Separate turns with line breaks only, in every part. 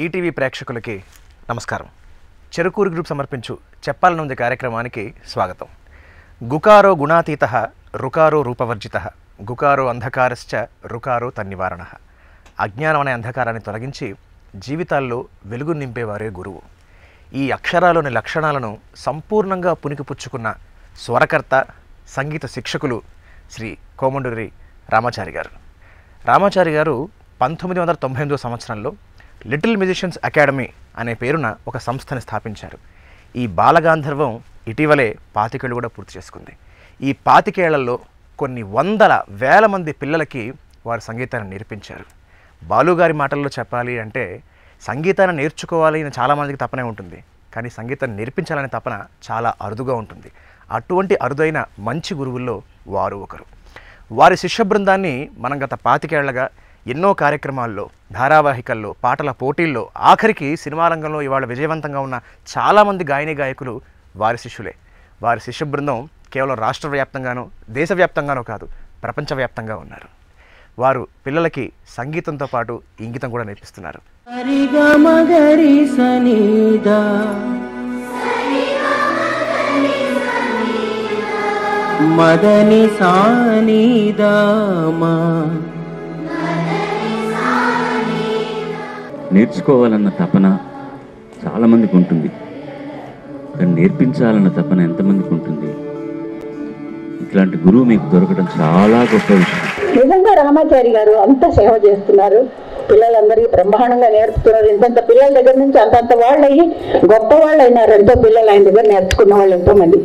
ETV ప్రేక్షకులకి నమస్కారం. Cherukuru group సమర్పించు చెప్పాలనుంది కార్యక్రమానికి స్వాగతం. గుకారో గుణాతీతః రుకారో రూపవర్జితః గుకారో అంధకారశ్చ రుకారో తన్నివారణః. అజ్ఞానం అనే అంధకారాన్ని తొలగించి జీవితాల్లో వెలుగు నింపేవారే గురువు. ఈ అక్షరాలోని లక్షణాలను సంపూర్ణంగా పుణికిపుచ్చుకున్న స్వరకర్త, సంగీత శిక్షకులు శ్రీ కోమండూరి రామాచారి గారు. రామాచారి గారు 1998 సంవత్సరంలో లిటిల్ మ్యూజిషియన్స్ అకాడమీ అనే పేరున ఒక సంస్థని స్థాపించారు. ఈ బాలగాంధర్వం ఇటీవలే 25 ఏళ్ళు కూడా పూర్తి చేసుకుంది. ఈ 25 ఏళ్లలో కొన్ని వందల వేల మంది పిల్లలకి వారు సంగీతాన్ని నేర్పించారు. బాలుగారి మాటల్లో చెప్పాలి అంటే సంగీతాన్ని నేర్చుకోవాలి అని చాలామందికి తపనే ఉంటుంది, కానీ సంగీతాన్ని నేర్పించాలనే తపన చాలా అరుదుగా ఉంటుంది. అటువంటి అరుదైన మంచి గురువుల్లో వారు ఒకరు. వారి శిష్య బృందాన్ని మనం గత 25 ఏళ్లుగా ఎన్నో కార్యక్రమాల్లో, ధారావాహికల్లో, పాటల పోటీల్లో, ఆఖరికి సినిమా రంగంలో ఇవాళ విజయవంతంగా ఉన్న చాలామంది గాయని గాయకులు వారి శిష్యులే. వారి శిష్య బృందం కేవలం రాష్ట్ర వ్యాప్తంగానో దేశవ్యాప్తంగానో కాదు, ప్రపంచవ్యాప్తంగా ఉన్నారు. వారు పిల్లలకి సంగీతంతో పాటు ఇంగితం కూడా నేర్పిస్తున్నారు.
మదని సానిదామా
నేర్చుకోవాలన్న తపన చాలామందికి ఉంటుంది, కానీ నేర్పించాలన్న తపన ఎంతమందికి ఉంటుంది? ఇట్లాంటి గురువు మీకు దొరకడం చాలా గొప్ప విషయం.
నిజంగా రామాచారి గారు అంత సేవ చేస్తున్నారు, పిల్లలందరికీ బ్రహ్మాండంగా నేర్పుతున్నారు. ఇంతంత పిల్లల దగ్గర నుంచి అంతంత వాళ్ళు అయ్యి గొప్ప వాళ్ళు అయినారు. ఎంతో పిల్లలు ఆయన దగ్గర నేర్చుకున్న వాళ్ళు ఎంతో మంది,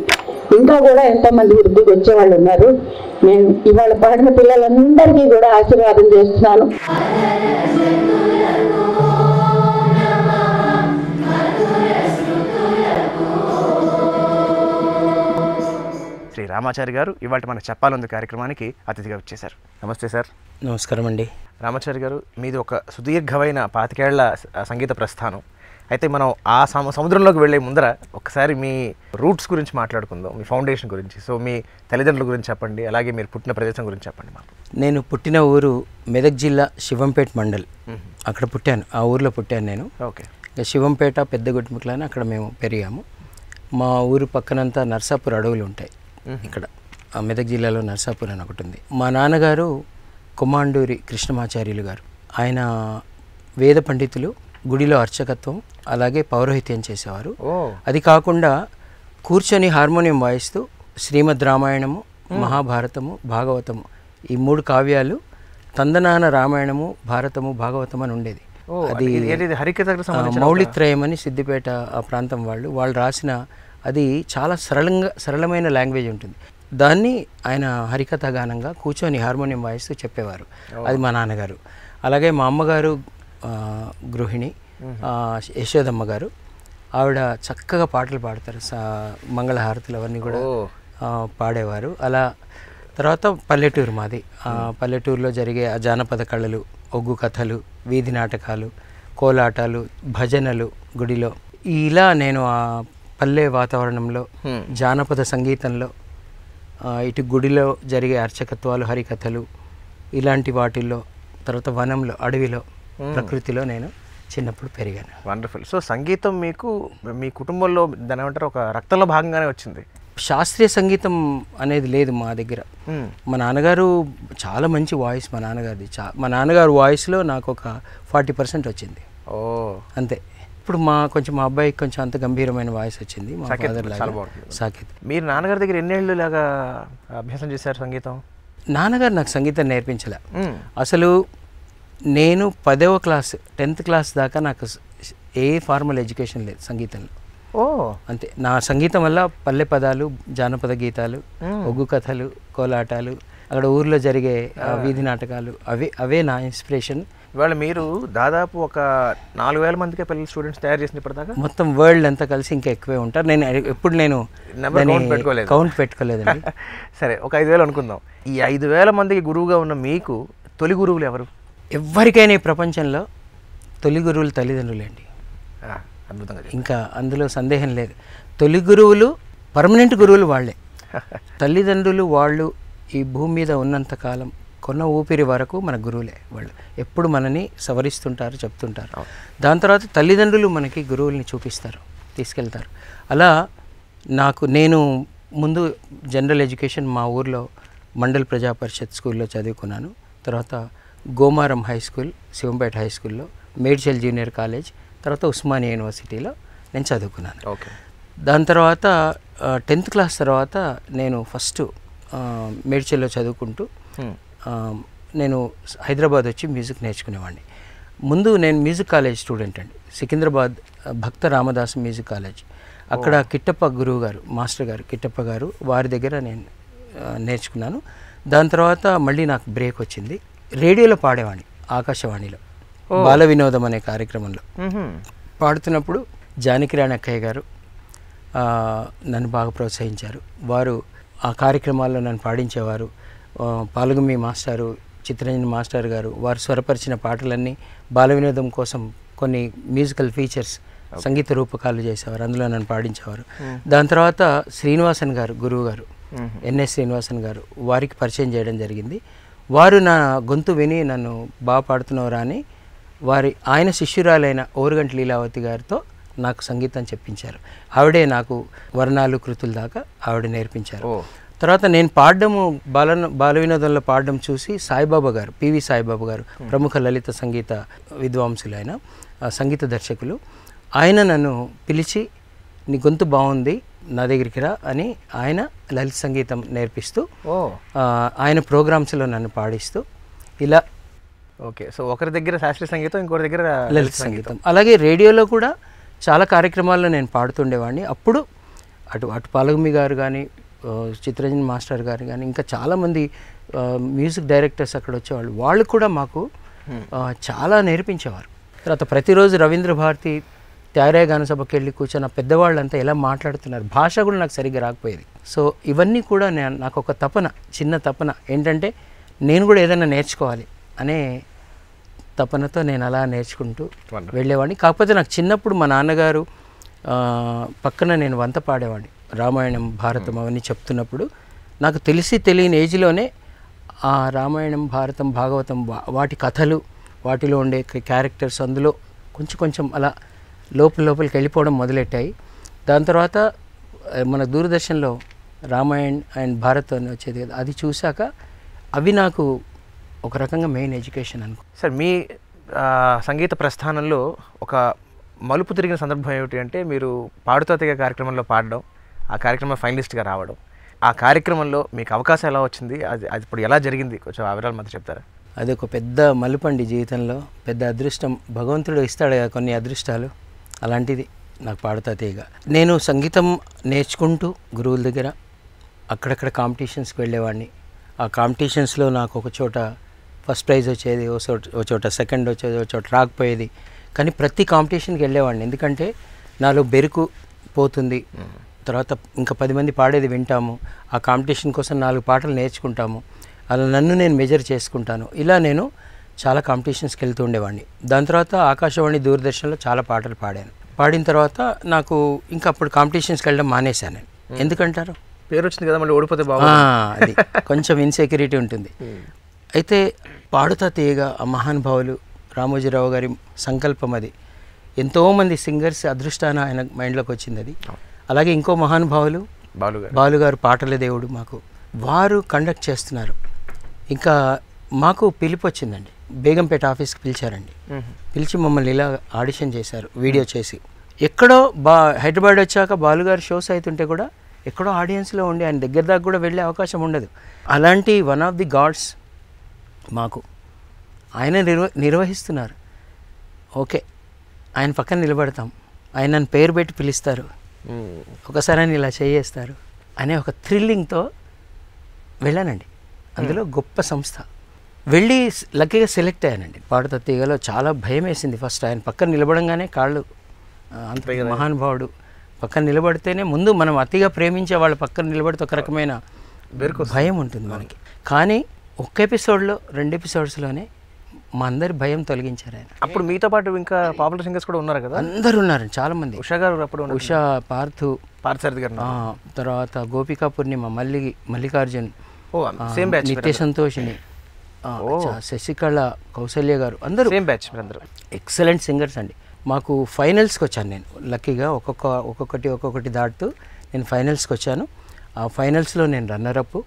ఇంకా కూడా ఎంతో మంది వృద్ధికి వచ్చేవాళ్ళు ఉన్నారు. నేను ఇవాళ పాడిన పిల్లలందరికీ కూడా ఆశీర్వాదం చేస్తున్నాను.
శ్రీ రామాచారి గారు ఇవాళ మనకు చెప్పాలనుంది కార్యక్రమానికి అతిథిగా వచ్చేశారు. నమస్తే సార్.
నమస్కారం అండి.
రామాచారి గారు, మీది ఒక సుదీర్ఘమైన 25 ఏళ్ల సంగీత ప్రస్థానం. అయితే మనం ఆ సముద్రంలోకి వెళ్ళే ముందర ఒకసారి మీ రూట్స్ గురించి మాట్లాడుకుందాం, మీ ఫౌండేషన్ గురించి. సో మీ తల్లిదండ్రుల గురించి చెప్పండి, అలాగే మీరు పుట్టిన ప్రదేశం గురించి చెప్పండి మాకు.
నేను పుట్టిన ఊరు మెదక్ జిల్లా శివంపేట మండల్, అక్కడ పుట్టాను. ఆ ఊరిలో పుట్టాను నేను.
ఓకే.
శివంపేట పెద్దగుట్ముకల అని అక్కడ మేము పెరిగాము. మా ఊరు పక్కనంతా నర్సాపూర్ అడవులు ఉంటాయి. ఇక్కడ మెదక్ జిల్లాలో నర్సాపూర్ అని ఒకటి ఉంది. మా నాన్నగారు కొమాండూరి కృష్ణమాచార్యులు గారు. ఆయన వేద పండితులు, గుడిలో అర్చకత్వం, అలాగే పౌరోహిత్యం చేసేవారు. అది కాకుండా కూర్చొని హార్మోనియం వాయిస్తూ శ్రీమద్ రామాయణము, మహాభారతము, భాగవతము ఈ 3 కావ్యాలు, తందనాన రామాయణము, భారతము, భాగవతం అని ఉండేది. అది మౌళిత్రయం అని సిద్దిపేట ఆ ప్రాంతం వాళ్ళు రాసిన, అది చాలా సరళమైన లాంగ్వేజ్ ఉంటుంది. దాన్ని ఆయన హరికథ గానంగా కూర్చొని హార్మోనియం వాయిస్తూ చెప్పేవారు. అది మా నాన్నగారు. అలాగే మా అమ్మగారు గృహిణి, యశోదమ్మ గారు. ఆవిడ చక్కగా పాటలు పాడతారు, మంగళహారతులు అవన్నీ కూడా పాడేవారు. అలా తర్వాత పల్లెటూరు మాది. పల్లెటూరులో జరిగే ఆ జానపద కళలు, ఒగ్గు కథలు, వీధి నాటకాలు, కోలాటాలు, భజనలు గుడిలో, ఇలా నేను ఆ పల్లె వాతావరణంలో జానపద సంగీతంలో, ఇటు గుడిలో జరిగే అర్చకత్వాలు, హరికథలు ఇలాంటి వాటిల్లో, తర్వాత వనంలో, అడవిలో, ప్రకృతిలో నేను చిన్నప్పుడు పెరిగాను.
వండర్ఫుల్. సో సంగీతం మీకు మీ కుటుంబంలో దాని ఏమంటారు ఒక రక్తంలో భాగంగానే వచ్చింది.
శాస్త్రీయ సంగీతం అనేది లేదు మా దగ్గర. మా నాన్నగారు చాలా మంచి వాయిస్, మా నాన్నగారిది. మా నాన్నగారు వాయిస్లో నాకు ఒక 40% వచ్చింది. అంతే. ఇప్పుడు మా అబ్బాయికి కొంచెం అంత గంభీరమైన వాయిస్ వచ్చింది. మా ఫాదర్ లాగా సాకేత్.
మీరు నాన్నగారి దగ్గర ఎన్నేళ్ళు లాగా అభ్యాసం చేశారు సంగీతం?
నాన్నగారు నాకు సంగీతం నేర్పించలే. అసలు నేను 10వ క్లాస్ 10th క్లాస్ దాకా నాకు ఏ ఫార్మల్ ఎడ్యుకేషన్ లేదు సంగీతంలో. అంతే. నా సంగీతం వల్ల పల్లె పదాలు, జానపద గీతాలు, ఒగ్గు కథలు, కోలాటాలు, అక్కడ ఊర్లో జరిగే వీధి నాటకాలు, అవే నా ఇన్స్పిరేషన్.
ఇవాళ మీరు దాదాపు ఒక 4000 మందికి పిల్లలు స్టూడెంట్స్ తయారు చేసిన ఇప్పటిదాకా?
మొత్తం వరల్డ్ అంతా కలిసి ఇంకా ఎక్కువే ఉంటారు. నేను కౌంట్ పెట్టుకోలేదండి.
సరే, ఒక 5000 అనుకుందాం. ఈ 5000 మందికి గురువుగా ఉన్న మీకు తొలి గురువులు ఎవరు?
ఎవరికైనా ఈ ప్రపంచంలో తొలి గురువులు తల్లిదండ్రులేండి.
అద్భుతంగా.
ఇంకా అందులో సందేహం లేదు. తొలి గురువులు, పర్మనెంట్ గురువులు వాళ్ళే. తల్లిదండ్రులు వాళ్ళు ఈ భూమి మీద ఉన్నంతకాలం కొన్న ఊపిరి వరకు మన గురువులే వాళ్ళు. ఎప్పుడు మనని సవరిస్తుంటారు, చెప్తుంటారు. దాని తర్వాత తల్లిదండ్రులు మనకి గురువుల్ని చూపిస్తారు, తీసుకెళ్తారు. అలా నేను ముందు జనరల్ ఎడ్యుకేషన్ మా ఊర్లో మండల్ ప్రజా పరిషత్ స్కూల్లో చదువుకున్నాను. తర్వాత Gomaram high school, Shivampet high స్కూల్లో, మేడ్చల్ జూనియర్ కాలేజ్, తర్వాత ఉస్మానియా యూనివర్సిటీలో నేను చదువుకున్నాను.
ఓకే.
దాని తర్వాత 10th క్లాస్ తర్వాత నేను ఫస్ట్ మేడ్చల్లో చదువుకుంటూ నేను హైదరాబాద్ వచ్చి మ్యూజిక్ నేర్చుకునేవాడిని. ముందు నేను మ్యూజిక్ కాలేజ్ స్టూడెంట్ అండి, సికింద్రాబాద్ భక్త రామదాస్ మ్యూజిక్ కాలేజ్. అక్కడ కిట్టప్ప గురువు గారు, మాస్టర్ గారు కిట్టప్ప గారు, వారి దగ్గర నేను నేర్చుకున్నాను. దాని తర్వాత మళ్ళీ నాకు బ్రేక్ వచ్చింది. రేడియోలో పాడేవాడిని, ఆకాశవాణిలో బాల వినోదం అనే కార్యక్రమంలో పాడుతున్నప్పుడు జానకిరాణి అక్కయ్య గారు నన్ను బాగా ప్రోత్సహించారు. వారు ఆ కార్యక్రమాల్లో నన్ను పాడించేవారు. పాల్గొమి మాస్టారు, చిత్రంజన్ మాస్టర్ గారు వారు స్వరపరిచిన పాటలన్నీ బాల వినోదం కోసం కొన్ని మ్యూజికల్ ఫీచర్స్, సంగీత రూపకాలు చేసేవారు, అందులో నన్ను పాడించేవారు. దాని తర్వాత శ్రీనివాసన్ గారు, గురువు గారు ఎన్ఎస్ శ్రీనివాసన్ గారు, వారికి పరిచయం చేయడం జరిగింది. వారు నా గొంతు విని నన్ను బాగా పాడుతున్నవరా అని ఆయన శిష్యురాలైన ఓరుగంటి లీలావతి గారితో నాకు సంగీతం చెప్పించారు. ఆవిడే నాకు వర్ణాలు, కృతుల దాకా ఆవిడ నేర్పించారు. తర్వాత నేను పాడడము బాల వినోదంలో పాడడం చూసి సాయిబాబా గారు, పివి సాయిబాబా గారు, ప్రముఖ లలిత సంగీత విద్వాంసులైన సంగీత దర్శకులు, ఆయన నన్ను పిలిచి నీ గొంతు బాగుంది, నా దగ్గరికి రా అని ఆయన లలిత సంగీతం నేర్పిస్తూ ఆయన ప్రోగ్రామ్స్లో నన్ను పాడిస్తూ ఇలా.
ఓకే. సో ఒకరి దగ్గర శాస్త్రీయ సంగీతం, ఇంకొకరి దగ్గర
లలిత సంగీతం. అలాగే రేడియోలో కూడా చాలా కార్యక్రమాల్లో నేను పాడుతుండేవాడిని. అప్పుడు అటు పాల్గొమి గారు కానీ, చిత్రంజన్ మాస్టర్ గారు కానీ, ఇంకా చాలామంది మ్యూజిక్ డైరెక్టర్స్ అక్కడ వచ్చేవాళ్ళు. వాళ్ళు కూడా మాకు చాలా నేర్పించేవారు. తర్వాత ప్రతిరోజు రవీంద్ర భారతి త్యాగరాయ గాన సభకి వెళ్ళి కూర్చొని పెద్దవాళ్ళంతా ఎలా మాట్లాడుతున్నారు, భాష కూడా నాకు సరిగ్గా రాకపోయేది. సో ఇవన్నీ కూడా నాకు ఒక తపన, చిన్న తపన ఏంటంటే నేను కూడా ఏదైనా నేర్చుకోవాలి అనే తపనతో నేను అలా నేర్చుకుంటూ వెళ్ళేవాడిని. కాకపోతే నాకు చిన్నప్పుడు మా నాన్నగారు పక్కన నేను వంత పాడేవాడిని, రామాయణం భారతం అవన్నీ చెప్తున్నప్పుడు నాకు తెలియని ఏజ్లోనే ఆ రామాయణం భారతం భాగవతం వాటి కథలు, వాటిలో ఉండే క్యారెక్టర్స్ అందులో కొంచెం అలా లోపలికి వెళ్ళిపోవడం మొదలెట్టాయి. దాని తర్వాత మన దూరదర్శన్లో రామాయణ్ అండ్ భారత్ అని వచ్చేది కదా, అది చూశాక అవి నాకు ఒక రకంగా మెయిన్ ఎడ్యుకేషన్ అనుకో.
సార్, మీ సంగీత ప్రస్థానంలో ఒక మలుపు తిరిగిన సందర్భం ఏమిటి అంటే, మీరు పాడుతా తీగ కార్యక్రమంలో పాడడం, ఆ కార్యక్రమం ఫైనలిస్ట్గా రావడం, ఆ కార్యక్రమంలో మీకు అవకాశం ఎలా వచ్చింది, అది ఇప్పుడు ఎలా జరిగింది, కొంచెం ఆ వివరాలు మాత్రం చెప్తారా?
అది ఒక పెద్ద మలుపండి జీవితంలో, పెద్ద అదృష్టం. భగవంతుడు ఇస్తాడు కదా కొన్ని అదృష్టాలు, అలాంటిది నాకు పాడుతా తీగ. నేను సంగీతం నేర్చుకుంటూ గురువుల దగ్గర అక్కడక్కడ కాంపిటీషన్స్కి వెళ్ళేవాడిని. ఆ కాంపిటీషన్స్లో నాకు ఒక చోట ఫస్ట్ ప్రైజ్ వచ్చేది, ఒక చోట సెకండ్ వచ్చేది, ఒక చోట రాకపోయేది. కానీ ప్రతి కాంపిటీషన్కి వెళ్ళేవాడిని, ఎందుకంటే నాలో బెరుకు పోతుంది. తర్వాత ఇంకా 10 మంది పాడేది వింటాము, ఆ కాంపిటీషన్ కోసం 4 పాటలు నేర్చుకుంటాము, అలా నన్ను నేను మెజర్ చేసుకుంటాను. ఇలా నేను చాలా కాంపిటీషన్స్కి వెళ్తూ ఉండేవాడిని. దాని తర్వాత ఆకాశవాణి, దూరదర్శన్లో చాలా పాటలు పాడిన తర్వాత నాకు ఇంకా అప్పుడు కాంపిటీషన్స్కి వెళ్ళడం మానేశాను. ఎందుకంటారు?
పేరు వచ్చింది కదా, మళ్ళీ ఓడిపోతే
అది కొంచెం ఇన్సెక్యూరిటీ ఉంటుంది. అయితే పాడుతా తీయగ ఆ మహానుభావులు రామోజీరావు గారి సంకల్పం, అది ఎంతోమంది సింగర్స్ అదృష్టాన ఆయన మైండ్లోకి వచ్చింది అది. అలాగే ఇంకో మహానుభావులు బాలుగారు, పాటల దేవుడు, మాకు వారు కండక్ట్ చేస్తున్నారు. ఇంకా మాకు పిలుపు వచ్చిందండి, బేగంపేట ఆఫీస్కి పిలిచారండి. పిలిచి మమ్మల్ని ఇలా ఆడిషన్ చేశారు, వీడియో చేసి. ఎక్కడో హైదరాబాద్ వచ్చాక బాలుగారు షోస్ అవుతుంటే కూడా ఎక్కడో ఆడియన్స్లో ఉండి ఆయన దగ్గర దాకా కూడా వెళ్ళే అవకాశం ఉండదు. అలాంటి వన్ ఆఫ్ ది గాడ్స్ మాకు ఆయన నిర్వహిస్తున్నారు. ఓకే, ఆయన పక్కన నిలబడతాం, ఆయన నన్ను పేరు పెట్టి పిలుస్తారు, ఒకసారి ఆయన ఇలా చేయేస్తారు అనే ఒక థ్రిల్లింగ్తో వెళ్ళానండి. అందులో గొప్ప సంస్థ వెళ్ళి లక్కీగా సెలెక్ట్ అయ్యానండి. పాడుతా తీగలో చాలా భయం వేసింది ఫస్ట్. ఆయన పక్కన నిలబడంగానే కాళ్ళు, అంత మహానుభావుడు పక్కన నిలబడితేనే ముందు మనం అతిగా ప్రేమించే వాళ్ళ పక్కన నిలబడితే ఒక రకమైన భయం ఉంటుంది మనకి. కానీ ఒక్క ఎపిసోడ్లో 2 ఎపిసోడ్స్లోనే మా అందరి భయం తొలగించారు ఆయన.
అప్పుడు మీతో పాటు ఇంకా పాపులర్ సింగర్స్ కూడా ఉన్నారు కదా?
అందరూ ఉన్నారండి, చాలామంది.
ఉషా గారు అప్పుడు,
ఉషా, పార్థసారథి
గారు,
తర్వాత గోపికా పూర్ణిమ, మల్లికార్జున్,
సేమ్ బ్యాచ్,
నిత్య సంతోషిని, శశికళ, కౌసల్య గారు అందరూ
సేమ్ బ్యాచ్ మీరందరూ.
ఎక్సలెంట్ సింగర్స్ అండి. మాకు ఫైనల్స్కి వచ్చాను నేను, లక్కీగా ఒక్కొక్కటి దాటుతూ నేను ఫైనల్స్కి వచ్చాను. ఆ ఫైనల్స్లో నేను రన్నరప్,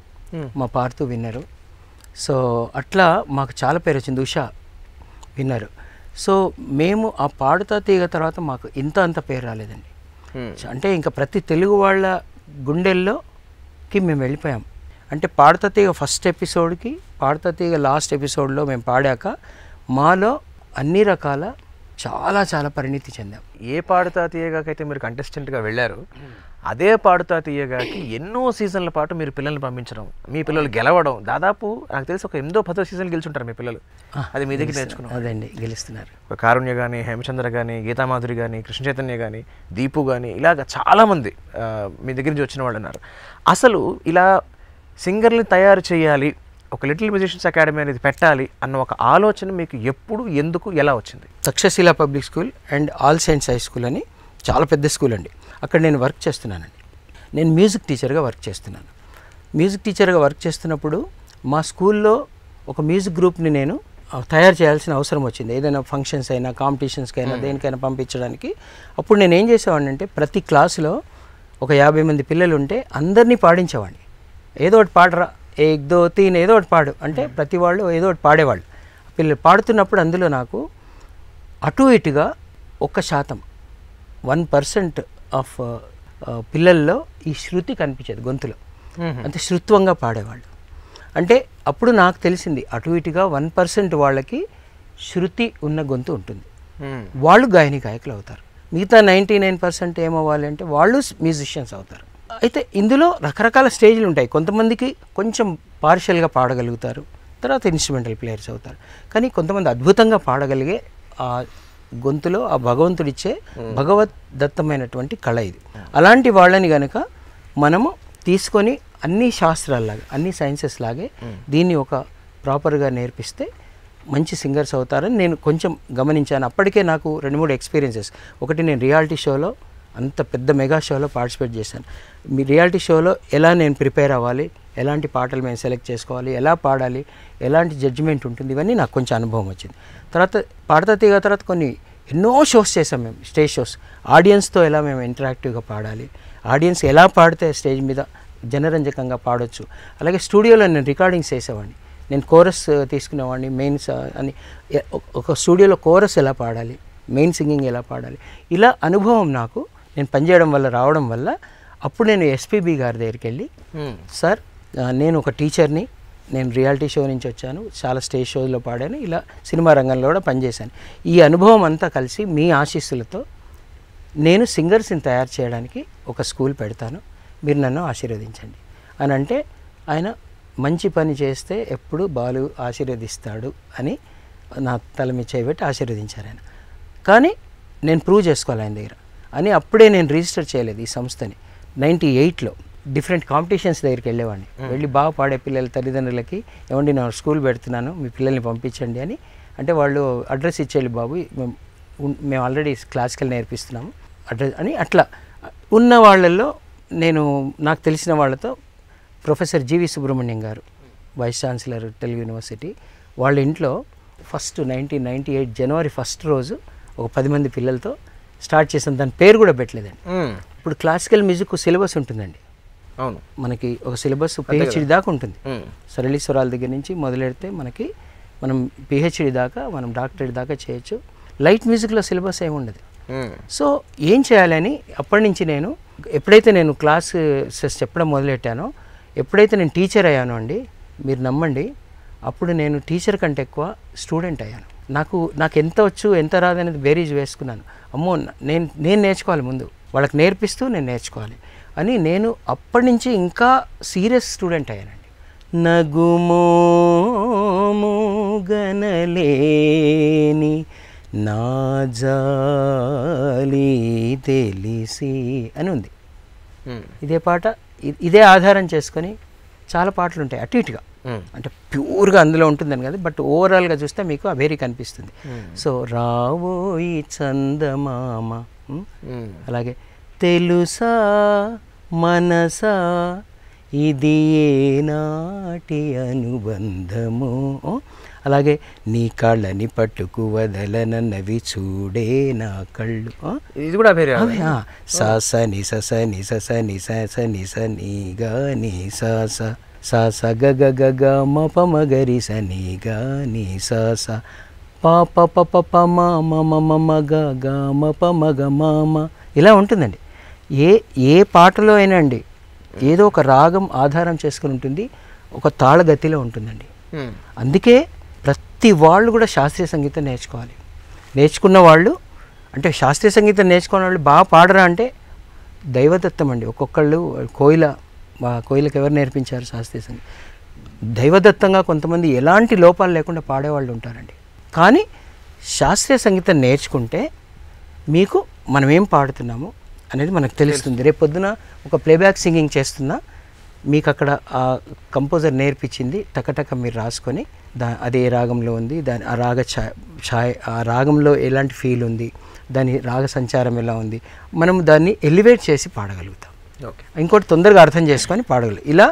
మా పార్తు విన్నరు. సో అట్లా మాకు చాలా పేరు వచ్చింది. ఉషా విన్నరు. సో మేము ఆ పాడుతా తీగ తర్వాత మాకు అంత పేరు రాలేదండి. అంటే ఇంకా ప్రతి తెలుగు వాళ్ళ గుండెల్లోకి మేము వెళ్ళిపోయాం. అంటే పాడుతా తీగ ఫస్ట్ ఎపిసోడ్కి పాడుతా తీగ లాస్ట్ ఎపిసోడ్లో మేము పాడాక మాలో అన్ని రకాల చాలా చాలా పరిణితి చెందాం.
ఏ పాడుతా తీయగాకైతే మీరు కంటెస్టెంట్గా వెళ్ళారు, అదే పాడుతా తీయగాకి ఎన్నో సీజన్ల పాటు మీరు పిల్లల్ని పంపించడం, మీ పిల్లలు గెలవడం, దాదాపు నాకు తెలిసి ఒక 8-10 సీజన్లు గెలుచుంటారు మీ పిల్లలు. అది మీ దగ్గర నేర్చుకున్నాం.
అదండి, గెలుస్తున్నారు.
కారుణ్య కానీ, హేమచంద్ర కానీ, గీతామాధురి కానీ, కృష్ణ చైతన్య కానీ, దీపు కానీ, ఇలాగ చాలామంది మీ దగ్గర నుంచి వచ్చిన వాళ్ళు ఉన్నారు. అసలు ఇలా సింగర్ని తయారు చేయాలి, ఒక లిటిల్ మ్యూజిషియన్స్ అకాడమీ అనేది పెట్టాలి అన్న ఒక ఆలోచన మీకు ఎప్పుడు, ఎందుకు, ఎలా వచ్చింది?
Takshashila public school and all science high school అని చాలా పెద్ద స్కూల్ అండి. అక్కడ నేను వర్క్ చేస్తున్నానండి. నేను మ్యూజిక్ టీచర్గా వర్క్ చేస్తున్నాను. మ్యూజిక్ టీచర్గా వర్క్ చేస్తున్నప్పుడు మా స్కూల్లో ఒక మ్యూజిక్ గ్రూప్ని నేను తయారు చేయాల్సిన అవసరం వచ్చింది. ఏదైనా ఫంక్షన్స్ అయినా, కాంపిటీషన్స్కి అయినా, దేనికైనా పంపించడానికి. అప్పుడు నేను ఏం చేసేవాడిని అంటే ప్రతి క్లాసులో ఒక 50 మంది పిల్లలు ఉంటే అందరినీ పాడించేవాడిని. ఏదో ఒకటి పాడరా, 1 2 3 ఏదో ఒకటి పాడు అంటే ప్రతి వాళ్ళు ఏదో ఒకటి పాడేవాళ్ళు. పిల్లలు పాడుతున్నప్పుడు అందులో నాకు అటు ఇటుగా 1% 1% ఆఫ్ పిల్లల్లో ఈ శృతి కనిపించేది గొంతులో. అంటే శృత్వంగా పాడేవాళ్ళు. అంటే అప్పుడు నాకు తెలిసింది అటు ఇటుగా 1% వాళ్ళకి శృతి ఉన్న గొంతు ఉంటుంది, వాళ్ళు గాయకులు అవుతారు. మిగతా 99% ఏమవ్వాలి అంటే వాళ్ళు మ్యూజిషియన్స్ అవుతారు. అయితే ఇందులో రకరకాల స్టేజ్లు ఉంటాయి. కొంతమందికి కొంచెం పార్షియల్గా పాడగలుగుతారు, తర్వాత ఇన్స్ట్రుమెంటల్ ప్లేయర్స్ అవుతారు. కానీ కొంతమంది అద్భుతంగా పాడగలిగే ఆ గొంతులో ఆ భగవంతుడిచ్చే భగవద్దత్తమైనటువంటి కళ ఇది. అలాంటి వాళ్ళని కనుక మనము తీసుకొని అన్ని శాస్త్రాల్లాగా, అన్ని సైన్సెస్ లాగే దీన్ని ఒక ప్రాపర్గా నేర్పిస్తే మంచి సింగర్స్ అవుతారని నేను కొంచెం గమనించాను. అప్పటికే నాకు 2-3 ఎక్స్పీరియన్సెస్. ఒకటి, నేను రియాలిటీ షోలో, అంత పెద్ద మెగా షోలో పార్టిసిపేట్ చేశాను. మీ రియాలిటీ షోలో ఎలా నేను ప్రిపేర్ అవ్వాలి, ఎలాంటి పాటలు మేము సెలెక్ట్ చేసుకోవాలి, ఎలా పాడాలి, ఎలాంటి జడ్జిమెంట్ ఉంటుంది, ఇవన్నీ నాకు కొంచెం అనుభవం వచ్చింది. తర్వాత పాడతా తీగ తర్వాత ఎన్నో షోస్ చేసాం మేము, స్టేజ్ షోస్. ఆడియన్స్తో ఎలా మేము ఇంటరాక్టివ్గా పాడాలి, ఆడియన్స్ ఎలా పాడితే స్టేజ్ మీద జనరంజకంగా పాడొచ్చు. అలాగే స్టూడియోలో నేను రికార్డింగ్స్ చేసేవాడిని. నేను కోరస్ తీసుకునేవాడిని, మెయిన్స్ అని. ఒక స్టూడియోలో కోరస్ ఎలా పాడాలి, మెయిన్ సింగింగ్ ఎలా పాడాలి, ఇలా అనుభవం నాకు నేను పనిచేయడం వల్ల రావడం వల్ల అప్పుడు నేను ఎస్పీబీ గారి దగ్గరికి వెళ్ళి, సార్ నేను ఒక టీచర్ని, నేను రియాలిటీ షో నుంచి వచ్చాను, చాలా స్టేజ్ షోలో పాడాను, ఇలా సినిమా రంగంలో కూడా పనిచేశాను. ఈ అనుభవం అంతా కలిసి మీ ఆశీస్సులతో నేను సింగర్స్ని తయారు చేయడానికి ఒక స్కూల్ పెడతాను, మీరు నన్ను ఆశీర్వదించండి అని అంటే, ఆయన మంచి పని చేస్తే ఎప్పుడు బాలు ఆశీర్వదిస్తాడు అని నా తల మీద చేయబెట్టి ఆశీర్వదించారు ఆయన. కానీ నేను ప్రూవ్ చేసుకోవాలి ఆయన దగ్గర అని అప్పుడే నేను రిజిస్టర్ చేయలేదు ఈ సంస్థని. 98లో డిఫరెంట్ కాంపిటీషన్స్ దగ్గరికి వెళ్ళేవాడిని. వెళ్ళి బాగా పాడే పిల్లల తల్లిదండ్రులకి, ఏమండి నేను స్కూల్ పెడుతున్నాను, మీ పిల్లల్ని పంపించండి అని అంటే, వాళ్ళు అడ్రస్ ఇచ్చేయాలి, బాబు మేము ఆల్రెడీ క్లాసికల్ నేర్పిస్తున్నాము అడ్రస్ అని. అట్లా ఉన్న వాళ్ళల్లో నేను నాకు తెలిసిన వాళ్ళతో ప్రొఫెసర్ జీవి సుబ్రహ్మణ్యం గారు, వైస్ ఛాన్సలర్ తెలుగు యూనివర్సిటీ, వాళ్ళ ఇంట్లో ఫస్ట్ 1998 జనవరి 1 రోజు ఒక 10 మంది పిల్లలతో స్టార్ట్ చేసాం. దాని పేరు కూడా పెట్టలేదండి. ఇప్పుడు క్లాసికల్ మ్యూజిక్ సిలబస్ ఉంటుందండి.
అవును,
మనకి ఒక సిలబస్ పిహెచ్డి దాకా ఉంటుంది. సరళీశ్వరాల దగ్గర నుంచి మొదలెడితే మనం పిహెచ్డి దాకా, మనం డాక్టరేట్ దాకా చేయొచ్చు. లైట్ మ్యూజిక్లో సిలబస్ ఏమి ఉండదు. సో ఏం చేయాలని అప్పటి నుంచి నేను ఎప్పుడైతే నేను క్లాసెస్ చెప్పడం మొదలెట్టానో, ఎప్పుడైతే నేను టీచర్ అయ్యానో అండి, మీరు నమ్మండి, అప్పుడు నేను టీచర్ కంటే ఎక్కువ స్టూడెంట్ అయ్యాను. నాకు ఎంత వచ్చు ఎంత రాదనేది బేరీజ్ వేసుకున్నాను. అమ్మో, నేను నేర్చుకోవాలి, ముందు వాళ్ళకి నేర్పిస్తూ నేను నేర్చుకోవాలి అని నేను అప్పటి నుంచి ఇంకా సీరియస్ స్టూడెంట్ అయ్యానండి. నగుమోము గనలేని నా జాలి తెలిసి అని ఉంది. ఇదే పాట, ఇదే ఆధారం చేసుకొని చాలా పాటలు ఉంటాయి అటు ఇటుగా, అంటే ప్యూర్గా అందులో ఉంటుందని కదా, బట్ ఓవరాల్గా చూస్తే మీకు అవేరీ కనిపిస్తుంది. సో రావోయి చందమామ, అలాగే తెలుసా మనసా ఇది ఏనాటి అనుబంధము. అలాగే నీ కాళ్ళని పట్టుకు వదలనన్నవి చూడే నా కళ్ళు.
ఇది కూడా పేరు
సాస ని సస ని సస ని సస ని స ని గా ని సాస సాస గ గ గ గ మ ప మ గ రి స ని గా ని సాస ప ప ప ప ప మ మ మ మ మ గ గ మ ప మ గ మ మ. ఇలా ఉంటుందండి. ఏ పాటలో అయినా అండి ఏదో ఒక రాగం ఆధారం చేసుకుని ఉంటుంది, ఒక తాళగతిలో ఉంటుందండి. అందుకే ప్రతి వాళ్ళు కూడా శాస్త్రీయ సంగీతం నేర్చుకోవాలి. నేర్చుకున్న వాళ్ళు అంటే శాస్త్రీయ సంగీతం నేర్చుకున్న వాళ్ళు బాగా పాడరా అంటే దైవదత్తం అండి. ఒక్కొక్కళ్ళు కోయిలకు ఎవరు నేర్పించారు శాస్త్రీయ సంగీతం? దైవదత్తంగా కొంతమంది ఎలాంటి లోపాలు లేకుండా పాడేవాళ్ళు ఉంటారండి. కానీ శాస్త్రీయ సంగీతం నేర్చుకుంటే మీకు మనం ఏం పాడుతున్నాము అనేది మనకు తెలుస్తుంది. రేపు పొద్దున ఒక ప్లేబ్యాక్ సింగింగ్ చేస్తున్నా మీకు అక్కడ ఆ కంపోజర్ నేర్పించింది టకటక మీరు రాసుకొని అది ఏ రాగంలో ఉంది, దాని ఆ రాగ ఛాయ్ ఆ రాగంలో ఎలాంటి ఫీల్ ఉంది, దాని రాగ సంచారం ఎలా ఉంది, మనం దాన్ని ఎలివేట్ చేసి పాడగలుగుతాం. ఇంకోటి తొందరగా అర్థం చేసుకొని పాడగలం. ఇలా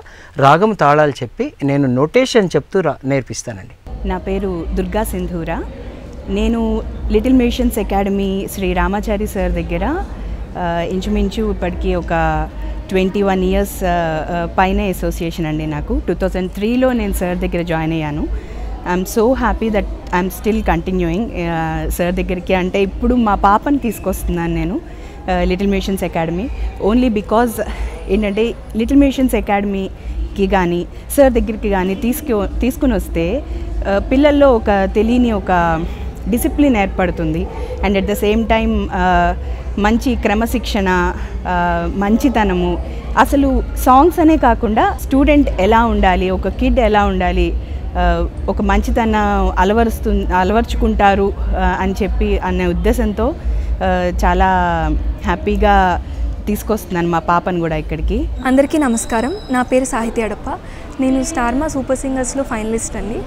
రాగం తాళాలు చెప్పి నేను నోటేషన్ చెప్తూ నేర్పిస్తానండి.
నా పేరు దుర్గా సింధూరా. నేను little musicians academy Shri Ramachari sir దగ్గర ఇంచుమించు ఇప్పటికీ ఒక 21 years పైన అసోసియేషన్ అండి. నాకు 2003లో నేను సార్ దగ్గర జాయిన్ అయ్యాను. I'm so happy that I'm still continuing sir దగ్గరికి. అంటే ఇప్పుడు మా పాపని తీసుకొస్తున్నాను నేను little musicians academy only because ఏంటంటే లిటిల్ మ్యూజిషియన్స్ అకాడమీకి కానీ సార్ దగ్గరికి కానీ తీసుకుని వస్తే పిల్లల్లో ఒక తెలియని ఒక డిసిప్లిన్ ఏర్పడుతుంది. And at the same time మంచి క్రమశిక్షణ, మంచితనము, అసలు సాంగ్స్ అనే కాకుండా స్టూడెంట్ ఎలా ఉండాలి, ఒక కిడ్ ఎలా ఉండాలి, ఒక మంచితనం అలవర్చుకుంటారు అని చెప్పి అనే ఉద్దేశంతో చాలా హ్యాపీగా తీసుకొస్తున్నాను మా పాపను కూడా ఇక్కడికి.
అందరికీ నమస్కారం. నా పేరు సాహితి అడప్ప. నేను స్టార్మా సూపర్ సింగర్స్లో ఫైనలిస్ట్ అండి.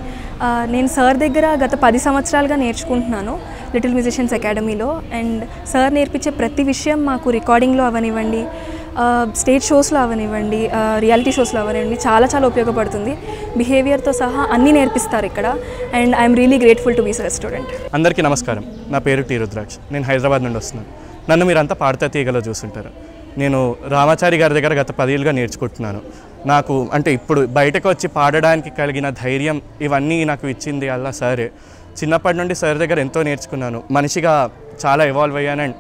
నేను సార్ దగ్గర గత 10 సంవత్సరాలుగా నేర్చుకుంటున్నాను లిటిల్ మ్యూజిషియన్స్ అకాడమీలో. అండ్ సార్ నేర్పించే ప్రతి విషయం మాకు రికార్డింగ్లో అవనివ్వండి, స్టేజ్ షోస్లో అవనివ్వండి, రియాలిటీ షోస్లో అవనివ్వండి చాలా చాలా ఉపయోగపడుతుంది. బిహేవియర్తో సహా అన్నీ నేర్పిస్తారు ఇక్కడ. And I'm really grateful to be sir student.
అందరికీ నమస్కారం. నా పేరు టీ రుద్రాక్ష. నేను హైదరాబాద్ నుండి వస్తున్నాను. నన్ను మీరంతా పాడతా తీగలో చూస్తుంటారు. నేను రామాచారి గారి దగ్గర గత 10 ఏళ్ళుగా నేర్చుకుంటున్నాను. నాకు అంటే ఇప్పుడు బయటకు వచ్చి పాడడానికి కలిగిన ధైర్యం ఇవన్నీ నాకు ఇచ్చింది అలా సరే. చిన్నప్పటి నుండి సార్ దగ్గర ఎంతో నేర్చుకున్నాను. మనిషిగా చాలా ఎవాల్వ్ అయ్యాను అండ్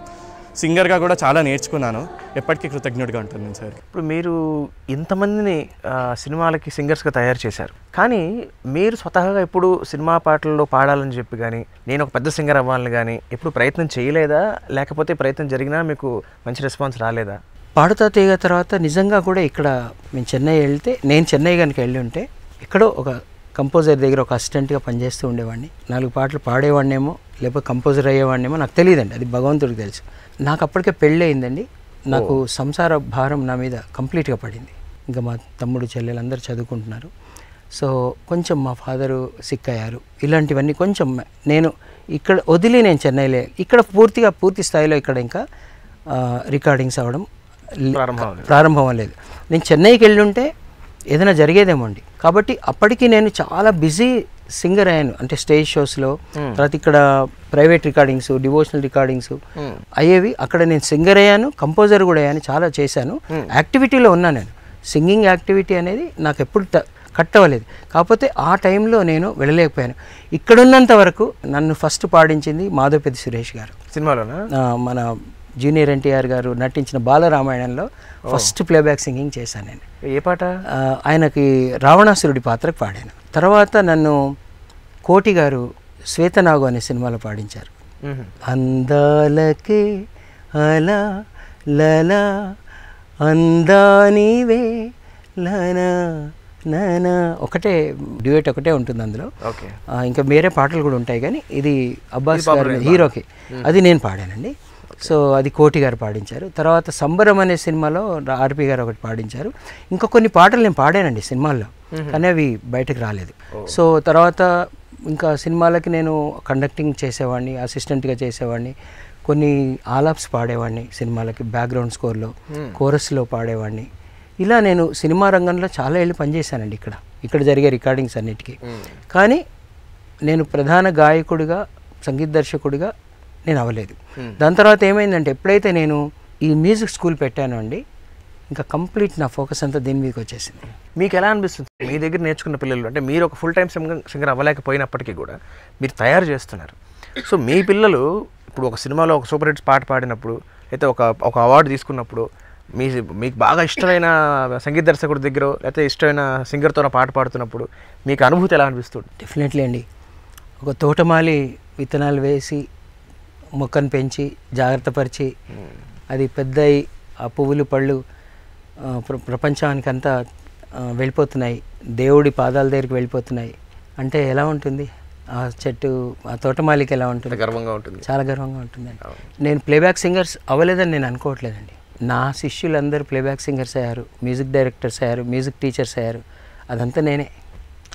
సింగర్గా కూడా చాలా నేర్చుకున్నాను. ఎప్పటికీ కృతజ్ఞుడిగా ఉంటుంది సార్.
ఇప్పుడు మీరు ఇంతమందిని సినిమాలకి సింగర్స్గా తయారు చేశారు, కానీ మీరు స్వతహాగా ఎప్పుడు సినిమా పాటల్లో పాడాలని చెప్పి కానీ నేను ఒక పెద్ద సింగర్ అవ్వాలని కానీ ఎప్పుడు ప్రయత్నం చేయలేదా? లేకపోతే ప్రయత్నం జరిగినా మీకు మంచి రెస్పాన్స్ రాలేదా?
పాడుతా తీగ తర్వాత నిజంగా కూడా ఇక్కడ మేము చెన్నై వెళ్తే, నేను చెన్నై కనుక వెళ్ళి ఉంటే ఎక్కడో ఒక కంపోజర్ దగ్గర ఒక అసిస్టెంట్గా పనిచేస్తూ ఉండేవాడిని. 4 పాటలు పాడేవాడినేమో లేకపోతే కంపోజర్ అయ్యేవాడినేమో నాకు తెలియదండి, అది భగవంతుడికి తెలుసు. నాకు అప్పటికే పెళ్ళి అయిందండి. నాకు సంసార భారం నా మీద కంప్లీట్గా పడింది. ఇంకా మా తమ్ముడు చెల్లెలు అందరూ చదువుకుంటున్నారు. సో కొంచెం మా ఫాదరు సిక్ అయ్యారు. ఇలాంటివన్నీ కొంచెం నేను ఇక్కడ వదిలి నేను చెన్నైలో ఇక్కడ పూర్తి స్థాయిలో ఇక్కడ ఇంకా రికార్డింగ్స్ అవ్వడం ప్రారంభం లేదు. నేను చెన్నైకి వెళ్ళి ఉంటే ఏదైనా జరిగేదేమో అండి. కాబట్టి అప్పటికి నేను చాలా బిజీ సింగర్ అయ్యాను. అంటే స్టేజ్ షోస్లో, తర్వాత ఇక్కడ ప్రైవేట్ రికార్డింగ్స్, డివోషనల్ రికార్డింగ్స్ అయ్యేవి. అక్కడ నేను సింగర్ అయ్యాను, కంపోజర్ కూడా అయ్యాను, చాలా చేశాను. యాక్టివిటీలో ఉన్నా నేను. సింగింగ్ యాక్టివిటీ అనేది నాకు ఎప్పుడు కట్ అవ్వలేదు. కాకపోతే ఆ టైంలో నేను వెళ్ళలేకపోయాను. ఇక్కడున్నంత వరకు నన్ను ఫస్ట్ పాడించింది మాధవపెద్ది సురేష్ గారు.
సినిమాలోనా? మన
జూనియర్ ఎన్టీఆర్ గారు నటించిన బాలరామాయణంలో ఫస్ట్ ప్లేబ్యాక్ సింగింగ్ చేశాను నేను.
ఏ పాట?
ఆయనకి రావణాసురుడి పాత్రకు పాడాను. తర్వాత నన్ను కోటి గారు శ్వేతనాగు అనే సినిమాలో పాడించారు. అందాలకే అలా లలా అందానివే లనా నానా ఒకటే డ్యూయట్ ఒకటే ఉంటుంది అందులో. ఇంకా వేరే పాటలు కూడా ఉంటాయి, కానీ ఇది అబ్బాస్ గారు హీరోకి అది నేను పాడానండి. సో అది కోటి గారు పాడించారు. తర్వాత సంబరం అనే సినిమాలో ఆర్పి గారు ఒకటి పాడించారు. ఇంకా కొన్ని పాటలు నేను పాడానండి సినిమాల్లో, కానీ అవి బయటకు రాలేదు. సో తర్వాత ఇంకా సినిమాలకి నేను కండక్టింగ్ చేసేవాడిని, అసిస్టెంట్గా చేసేవాడిని, కొన్ని ఆలాప్స్ పాడేవాడిని సినిమాలకి, బ్యాక్గ్రౌండ్ స్కోర్లో కోరస్లో పాడేవాడిని. ఇలా నేను సినిమా రంగంలో చాలా ఏళ్ళు పనిచేశానండి ఇక్కడ జరిగే రికార్డింగ్స్ అన్నిటికీ. కానీ నేను ప్రధాన గాయకుడిగా సంగీత దర్శకుడిగా నేను అవ్వలేదు. దాని తర్వాత ఏమైందంటే ఎప్పుడైతే నేను ఈ మ్యూజిక్ స్కూల్ పెట్టాను అండి, ఇంకా కంప్లీట్ నా ఫోకస్ అంతా దీని మీదకి వచ్చేసింది.
మీకు ఎలా అనిపిస్తుంది మీ దగ్గర నేర్చుకున్న పిల్లలు? అంటే మీరు ఒక ఫుల్ టైం సింగర్ అవ్వలేకపోయినప్పటికీ కూడా మీరు తయారు చేస్తున్నారు. సో మీ పిల్లలు ఇప్పుడు ఒక సినిమాలో ఒక సూపర్ హిట్స్ పాట పాడినప్పుడు అయితే ఒక అవార్డు తీసుకున్నప్పుడు మీకు బాగా ఇష్టమైన సంగీత దర్శకుడి దగ్గర లేకపోతే ఇష్టమైన సింగర్తో పాట పాడుతున్నప్పుడు మీకు అనుభూతి ఎలా అనిపిస్తుంది?
డెఫినెట్లీ అండి. ఒక తోటమాలి విత్తనాలు వేసి మొక్కను పెంచి జాగ్రత్త పరిచి అది పెద్దయి ఆ పువ్వులు పళ్ళు ప్రపంచానికంతా వెళ్ళిపోతున్నాయి, దేవుడి పాదాల దగ్గరికి వెళ్ళిపోతున్నాయి అంటే ఎలా ఉంటుంది ఆ చెట్టు, ఆ తోటమాలికి ఎలా ఉంటుంది?
గర్వంగా ఉంటుంది,
చాలా గర్వంగా ఉంటుందండి. నేను ప్లేబ్యాక్ సింగర్స్ అవ్వలేదని నేను అనుకోవట్లేదండి. నా శిష్యులందరూ ప్లేబ్యాక్ సింగర్స్ అయ్యారు, మ్యూజిక్ డైరెక్టర్స్ అయ్యారు, మ్యూజిక్ టీచర్స్ అయ్యారు. అదంతా నేనే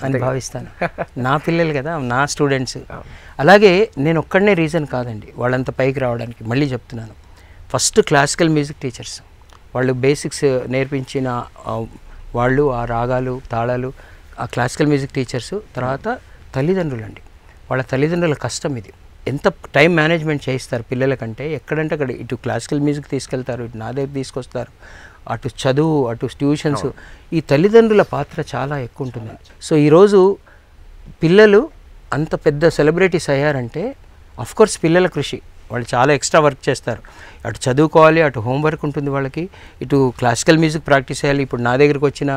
అని భావిస్తాను. నా పిల్లలు కదా, నా స్టూడెంట్స్. అలాగే నేను ఒక్కడనే రీజన్ కాదండి వాళ్ళంత పైకి రావడానికి. మళ్ళీ చెప్తున్నాను, ఫస్ట్ క్లాసికల్ మ్యూజిక్ టీచర్స్ వాళ్ళు బేసిక్స్ నేర్పించిన వాళ్ళు, ఆ రాగాలు తాళాలు, ఆ క్లాసికల్ మ్యూజిక్ టీచర్స్. తర్వాత తల్లిదండ్రులు అండి, వాళ్ళ తల్లిదండ్రుల కష్టం ఇది. ఎంత టైం మేనేజ్మెంట్ చేయిస్తారు పిల్లలకంటే, ఎక్కడంటే అక్కడ ఇటు క్లాసికల్ మ్యూజిక్ తీసుకెళ్తారు, ఇటు నా దగ్గర తీసుకొస్తారు, అటు చదువు, అటు ట్యూషన్స్. ఈ తల్లిదండ్రుల పాత్ర చాలా ఎక్కువ ఉంటుందండి. సో ఈరోజు పిల్లలు అంత పెద్ద సెలబ్రిటీస్ అయ్యారంటే అఫ్కోర్స్ పిల్లల కృషి. వాళ్ళు చాలా ఎక్స్ట్రా వర్క్ చేస్తారు, అటు చదువుకోవాలి, అటు హోంవర్క్ ఉంటుంది వాళ్ళకి, ఇటు క్లాసికల్ మ్యూజిక్ ప్రాక్టీస్ చేయాలి, ఇప్పుడు నా దగ్గరికి వచ్చిన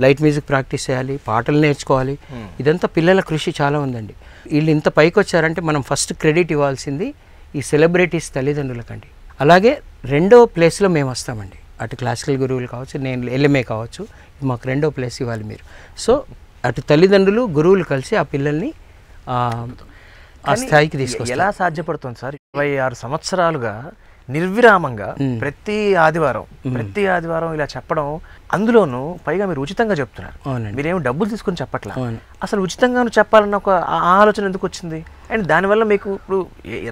లైట్ మ్యూజిక్ ప్రాక్టీస్ చేయాలి, పాటలు నేర్చుకోవాలి. ఇదంతా పిల్లల కృషి చాలా ఉందండి. వీళ్ళు ఇంత పైకి వచ్చారంటే మనం ఫస్ట్ క్రెడిట్ ఇవ్వాల్సింది ఈ సెలబ్రిటీస్ తల్లిదండ్రులకండి. అలాగే రెండో ప్లేస్లో మేము వస్తామండి, అటు క్లాసికల్ గురువులు కావచ్చు, నేను ఎల్ఎంఏ కావచ్చు, మాకు రెండో ప్లేస్ ఇవ్వాలి మీరు. సో అటు తల్లిదండ్రులు గురువులు కలిసి ఆ పిల్లల్ని ఆ స్థాయికి తీసుకొస్తారు.
ఎలా సాధ్యపడుతుంది సార్? 26 సంవత్సరాలుగా నిర్విరామంగా ప్రతి ఆదివారం ఇలా చెప్పడం, అందులోనూ పైగా మీరు ఉచితంగా చెప్తున్నారు. మీరేమో డబ్బులు తీసుకొని చెప్పట్లా, అసలు ఉచితంగా చెప్పాలన్న ఒక ఆలోచన ఎందుకు వచ్చింది? అండ్ దానివల్ల మీకు ఇప్పుడు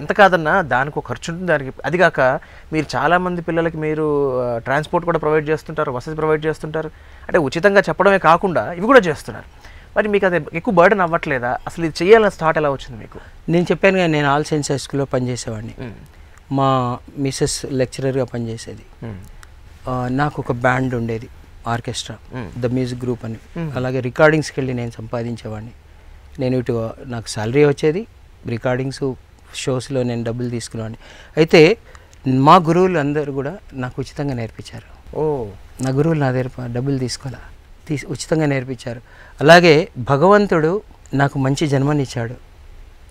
ఎంత కాదన్నా దానికి ఒక ఖర్చు ఉంటుంది. దానికి అదిగాక మీరు చాలామంది పిల్లలకి మీరు ట్రాన్స్పోర్ట్ కూడా ప్రొవైడ్ చేస్తుంటారు, వసతి ప్రొవైడ్ చేస్తుంటారు. అంటే ఉచితంగా చెప్పడమే కాకుండా ఇవి కూడా చేస్తున్నారు. మరి మీకు అది ఎక్కువ బర్డెన్ అవ్వట్లేదా? అసలు ఇది చేయాలన్న స్టార్ట్ ఎలా వచ్చింది మీకు?
నేను చెప్పాను కదా, నేను ఆల్ సైన్స్ హై స్కూల్లో పనిచేసేవాడిని. మా మిసెస్ లెక్చరర్గా పనిచేసేది. నాకు ఒక బ్యాండ్ ఉండేది, ఆర్కెస్ట్రా, ద మ్యూజిక్ గ్రూప్ అని. అలాగే రికార్డింగ్స్కి వెళ్ళి నేను సంపాదించేవాడిని. నేను ఇటు నాకు శాలరీ వచ్చేది, రికార్డింగ్స్ షోస్లో నేను డబ్బులు తీసుకునేవాడిని. అయితే మా గురువులు అందరూ కూడా నాకు ఉచితంగా నేర్పించారు. నా గురువులు నా దగ్గర డబ్బులు తీసుకోలే, ఉచితంగా నేర్పించారు. అలాగే భగవంతుడు నాకు మంచి జన్మనిచ్చాడు,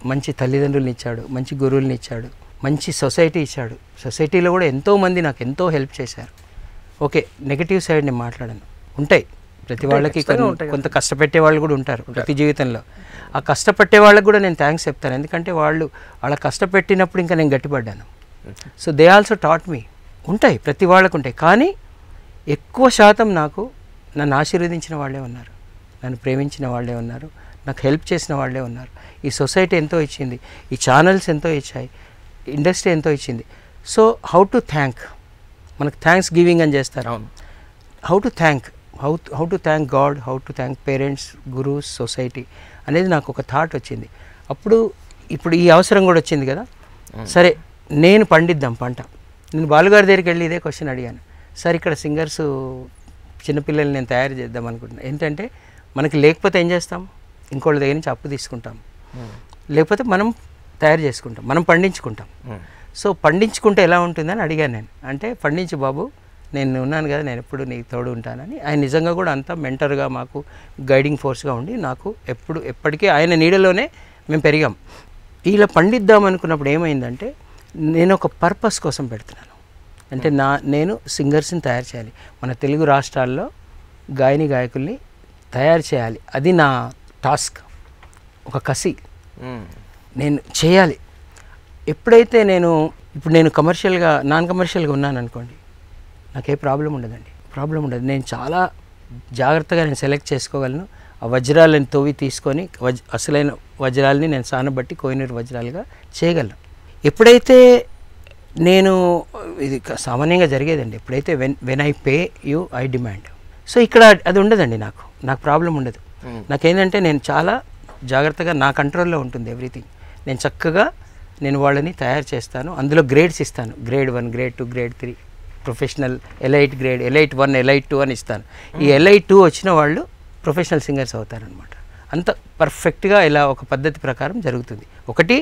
మంచి తల్లిదండ్రులని ఇచ్చాడు, మంచి గురువులని ఇచ్చాడు, మంచి సొసైటీ ఇచ్చాడు. సొసైటీలో కూడా ఎంతోమంది నాకు ఎంతో హెల్ప్ చేశారు. ఓకే, నెగిటివ్ సైడ్ నేను మాట్లాడను, ఉంటాయి ప్రతి వాళ్ళకి, కొంత కష్టపెట్టే వాళ్ళు కూడా ఉంటారు ప్రతి జీవితంలో. ఆ కష్టపట్టే వాళ్ళకి కూడా నేను థ్యాంక్స్ చెప్తాను, ఎందుకంటే వాళ్ళ కష్టపెట్టినప్పుడు ఇంకా నేను గట్టిపడ్డాను. So they also taught me. ఉంటాయి ప్రతి వాళ్ళకు ఉంటాయి, కానీ ఎక్కువ శాతం నాకు నన్ను ఆశీర్వదించిన వాళ్ళే ఉన్నారు, నన్ను ప్రేమించిన వాళ్ళే ఉన్నారు, నాకు హెల్ప్ చేసిన వాళ్ళే ఉన్నారు. ఈ సొసైటీ ఎంతో ఇచ్చింది, ఈ ఛానల్స్ ఎంతో ఇచ్చాయి, ఇండస్ట్రీ ఎంతో ఇచ్చింది. సో హౌ టు థ్యాంక్, మనకు థ్యాంక్స్ గివింగ్ అని చేస్తారు. How to thank God, how to thank parents, gurus, society అనేది నాకు ఒక థాట్ వచ్చింది. ఇప్పుడు ఈ అవసరం కూడా వచ్చింది కదా, సరే నేను పండిద్దాం పంట. నేను బాలుగారి దగ్గరికి వెళ్ళి ఇదే క్వశ్చన్ అడిగాను, సార్ ఇక్కడ సింగర్స్ చిన్నపిల్లల్ని నేను తయారు చేద్దాం అనుకుంటున్నాను. ఏంటంటే మనకి లేకపోతే ఏం చేస్తాం, ఇంకోళ్ళ దగ్గర నుంచి అప్పు తీసుకుంటాం, లేకపోతే మనం తయారు చేసుకుంటాం, మనం పండించుకుంటాం. సో పండించుకుంటే ఎలా ఉంటుందని అడిగాను నేను. అంటే పండించు బాబు, నేను ఉన్నాను కదా, నేను ఎప్పుడు నీకు తోడు ఉంటానని. ఆయన నిజంగా కూడా అంతా మెంటర్గా మాకు గైడింగ్ ఫోర్స్గా ఉండి నాకు ఎప్పటికీ ఆయన నీడలోనే మేము పెరిగాం. ఇలా పండిద్దాం అనుకున్నప్పుడు ఏమైందంటే నేను ఒక పర్పస్ కోసం పెడుతున్నాను. అంటే నేను సింగర్స్ని తయారు చేయాలి, మన తెలుగు రాష్ట్రాల్లో గాయకుల్ని తయారు చేయాలి, అది నా టాస్క్, ఒక కసి, నేను చేయాలి. ఎప్పుడైతే ఇప్పుడు నేను కమర్షియల్గా నాన్ కమర్షియల్గా ఉన్నాను అనుకోండి, నాకే ప్రాబ్లం ఉండదు. నేను చాలా జాగ్రత్తగా నేను సెలెక్ట్ చేసుకోగలను. ఆ వజ్రాలను తవ్వి తీసుకొని అసలైన వజ్రాలని నేను సానబట్టి కోహినూరు వజ్రాలుగా చేయగలను. ఎప్పుడైతే ఇది సామాన్యంగా జరిగేదండి, ఎప్పుడైతే when I pay you I demand. So ఇక్కడ అది ఉండదండి, నాకు ప్రాబ్లం ఉండదు. నాకేంటంటే నేను చాలా జాగ్రత్తగా నా కంట్రోల్లో ఉంటుంది ఎవ్రీథింగ్. నేను చక్కగా వాళ్ళని తయారు చేస్తాను, అందులో గ్రేడ్స్ ఇస్తాను, grade 1, grade 2, grade 3, professional, elite grade, elite 1, elite 2 అని ఇస్తాను. ఈ ఎలైట్ 2 వచ్చిన వాళ్ళు ప్రొఫెషనల్ సింగర్స్ అవుతారనమాట. అంత పర్ఫెక్ట్గా ఇలా ఒక పద్ధతి ప్రకారం జరుగుతుంది. ఒకటి,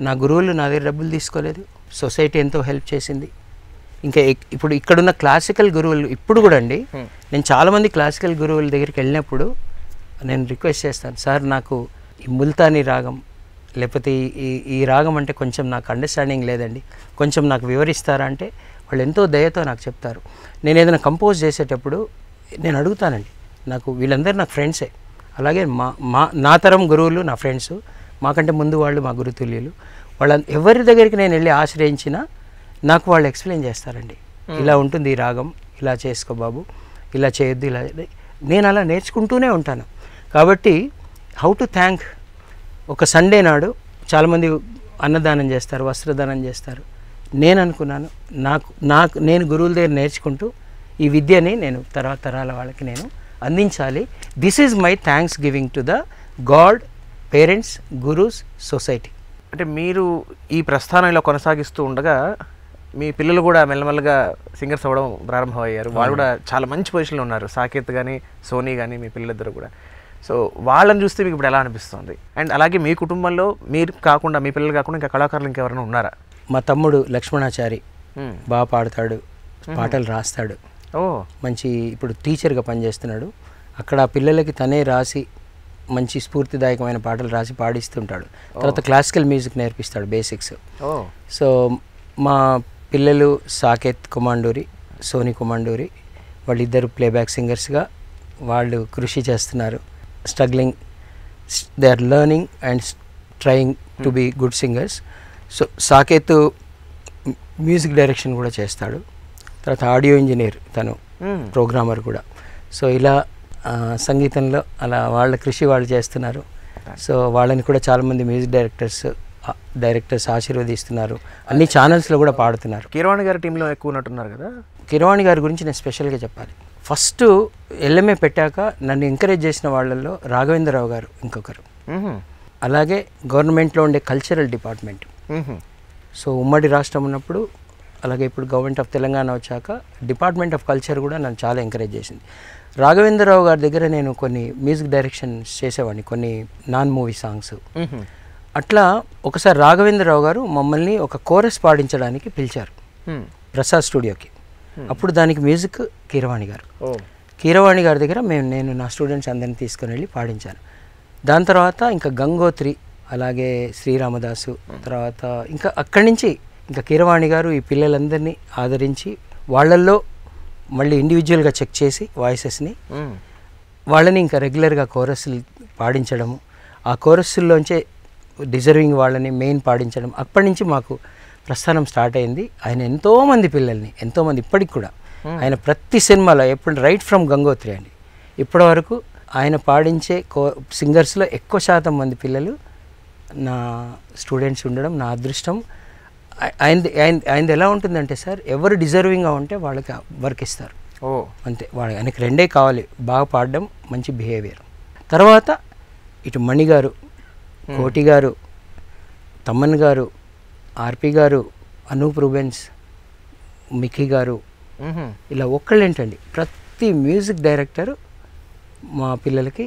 నా గురువులు నా దగ్గర డబ్బులు తీసుకోలేదు, సొసైటీ ఎంతో హెల్ప్ చేసింది. ఇంకా ఇప్పుడు ఇక్కడున్న క్లాసికల్ గురువులు ఇప్పుడు కూడా అండి, నేను చాలామంది క్లాసికల్ గురువుల దగ్గరికి వెళ్ళినప్పుడు నేను రిక్వెస్ట్ చేస్తాను, సార్ నాకు ఈ ముల్తానీ రాగం లేకపోతే ఈ రాగం అంటే కొంచెం నాకు అండర్స్టాండింగ్ లేదండి, కొంచెం నాకు వివరిస్తారా అంటే వాళ్ళు ఎంతో దయతో నాకు చెప్తారు. నేను ఏదైనా కంపోజ్ చేసేటప్పుడు నేను అడుగుతానండి, నాకు వీళ్ళందరూ నాకు ఫ్రెండ్సే, అలాగే నా తరం గురువులు నా ఫ్రెండ్స్, మాకంటే ముందు వాళ్ళు మా గురుతుల్యులు, వాళ్ళ ఎవరి దగ్గరికి నేను వెళ్ళి ఆశ్రయించినా నాకు వాళ్ళు ఎక్స్ప్లెయిన్ చేస్తారండి. ఇలా ఉంటుంది ఈ రాగం, ఇలా చేసుకో బాబు, ఇలా చేయొద్దు, ఇలా. నేను అలా నేర్చుకుంటూనే ఉంటాను. కాబట్టి హౌ టు థ్యాంక్, ఒక సండే నాడు చాలామంది అన్నదానం చేస్తారు, వస్త్రదానం చేస్తారు. నేను అనుకున్నాను నేను గురువుల దగ్గర నేర్చుకుంటూ ఈ విద్యని నేను తరాల వాళ్ళకి నేను అందించాలి. This is my thanks giving to the God, parents, gurus, society.
అంటే మీరు ఈ ప్రస్థానంలో కొనసాగిస్తూ ఉండగా మీ పిల్లలు కూడా మెల్లమెల్లగా సింగర్స్ అవ్వడం ప్రారంభమయ్యారు. వాళ్ళు కూడా చాలా మంచి పొజిషన్లో ఉన్నారు, సాకేత్ కానీ సోనీ కానీ మీ పిల్లలిద్దరు కూడా. సో వాళ్ళని చూస్తే మీకు ఇప్పుడు ఎలా అనిపిస్తుంది? అండ్ అలాగే మీ కుటుంబంలో మీరు కాకుండా, మీ పిల్లలు కాకుండా ఇంకా కళాకారులు ఇంకెవరైనా ఉన్నారా?
మా తమ్ముడు లక్ష్మణాచారి బాగా పాడతాడు, పాటలు రాస్తాడు, మంచి ఇప్పుడు టీచర్గా పనిచేస్తున్నాడు. అక్కడ పిల్లలకి తనే రాసి మంచి స్ఫూర్తిదాయకమైన పాటలు రాసి పాడిస్తుంటాడు. తర్వాత క్లాసికల్ మ్యూజిక్ నేర్పిస్తాడు, బేసిక్స్. సో మా పిల్లలు సాకేత్ కుమాండూరి, సోనీ కుమాండూరి, వాళ్ళిద్దరు ప్లేబ్యాక్ సింగర్స్గా వాళ్ళు కృషి చేస్తున్నారు. Struggling, they are learning and trying to be good singers. So Saketh music direction కూడా చేస్తాడు, తర్వాత ఆడియో ఇంజనీర్, తను ప్రోగ్రామర్ కూడా. సో ఇలా సంగీతంలో అలా వాళ్ళ కృషి వాళ్ళు చేస్తున్నారు. సో వాళ్ళని కూడా చాలామంది మ్యూజిక్ డైరెక్టర్స్ ఆశీర్వదిస్తున్నారు, అన్ని ఛానల్స్లో కూడా పాడుతున్నారు.
కీరవాణి గారి టీంలో ఎక్కువ ఉన్నట్టున్నారు కదా?
కీరవాణి గారి గురించి నేను స్పెషల్గా చెప్పాలి. ఫస్ట్ ఎల్ఎంఏ పెట్టాక నన్ను ఎంకరేజ్ చేసిన వాళ్ళల్లో రాఘవేంద్రరావు గారు ఇంకొకరు, అలాగే గవర్నమెంట్లో ఉండే కల్చరల్ డిపార్ట్మెంట్. సో ఉమ్మడి రాష్ట్రం ఉన్నప్పుడు, అలాగే ఇప్పుడు గవర్నమెంట్ ఆఫ్ తెలంగాణ వచ్చాక డిపార్ట్మెంట్ ఆఫ్ కల్చర్ కూడా నన్ను చాలా ఎంకరేజ్ చేసింది. రాఘవేంద్రరావు గారి దగ్గర నేను కొన్ని మ్యూజిక్ డైరెక్షన్స్ చేసేవాడిని, కొన్ని నాన్ మూవీ సాంగ్స్. అట్లా ఒకసారి రాఘవేంద్రరావు గారు మమ్మల్ని ఒక కోరస్ పాడించడానికి పిలిచారు ప్రసాద్ స్టూడియోకి. అప్పుడు దానికి మ్యూజిక్ కీరవాణి గారు. కీరవాణి గారి దగ్గర నేను నా స్టూడెంట్స్ అందరిని తీసుకుని వెళ్ళి పాడించాను. దాని తర్వాత ఇంకా గంగోత్రి, అలాగే శ్రీరామదాసు, తర్వాత ఇంకా అక్కడి నుంచి ఇంకా కీరవాణి గారు ఈ పిల్లలందరినీ ఆదరించి వాళ్ళల్లో మళ్ళీ ఇండివిజువల్గా చెక్ చేసి వాయిసెస్ని వాళ్ళని ఇంకా రెగ్యులర్గా కోరస్లు పాడించడము, ఆ కోరస్సుల్లోంచే డిజర్వింగ్ వాళ్ళని మెయిన్ పాడించడం. అప్పటి నుంచి మాకు ప్రస్థానం స్టార్ట్ అయింది. ఆయన ఎంతోమంది పిల్లల్ని, ఎంతోమంది ఇప్పటికి కూడా ఆయన ప్రతి సినిమాలో ఎప్పుడు రైట్ ఫ్రమ్ గంగోత్రి అండి ఇప్పటి వరకు ఆయన పాడించే సింగర్స్లో ఎక్కువ శాతం మంది పిల్లలు నా స్టూడెంట్స్ ఉండడం నా అదృష్టం. ఆయనది ఎలా ఉంటుందంటే సార్, ఎవరు డిజర్వింగ్గా ఉంటే వాళ్ళకి వర్క్ ఇస్తారు అంతే. ఆయనకి రెండే కావాలి, బాగా పాడడం, మంచి బిహేవియర్. తర్వాత ఇటు మణి గారు, కోటి గారు, తమ్మన్ గారు, ఆర్పి గారు, అనూప్ రూబెన్స్, మిక్కీ గారు, ఇలా ఒక్కళ్ళేంటండి ప్రతి మ్యూజిక్ డైరెక్టరు మా పిల్లలకి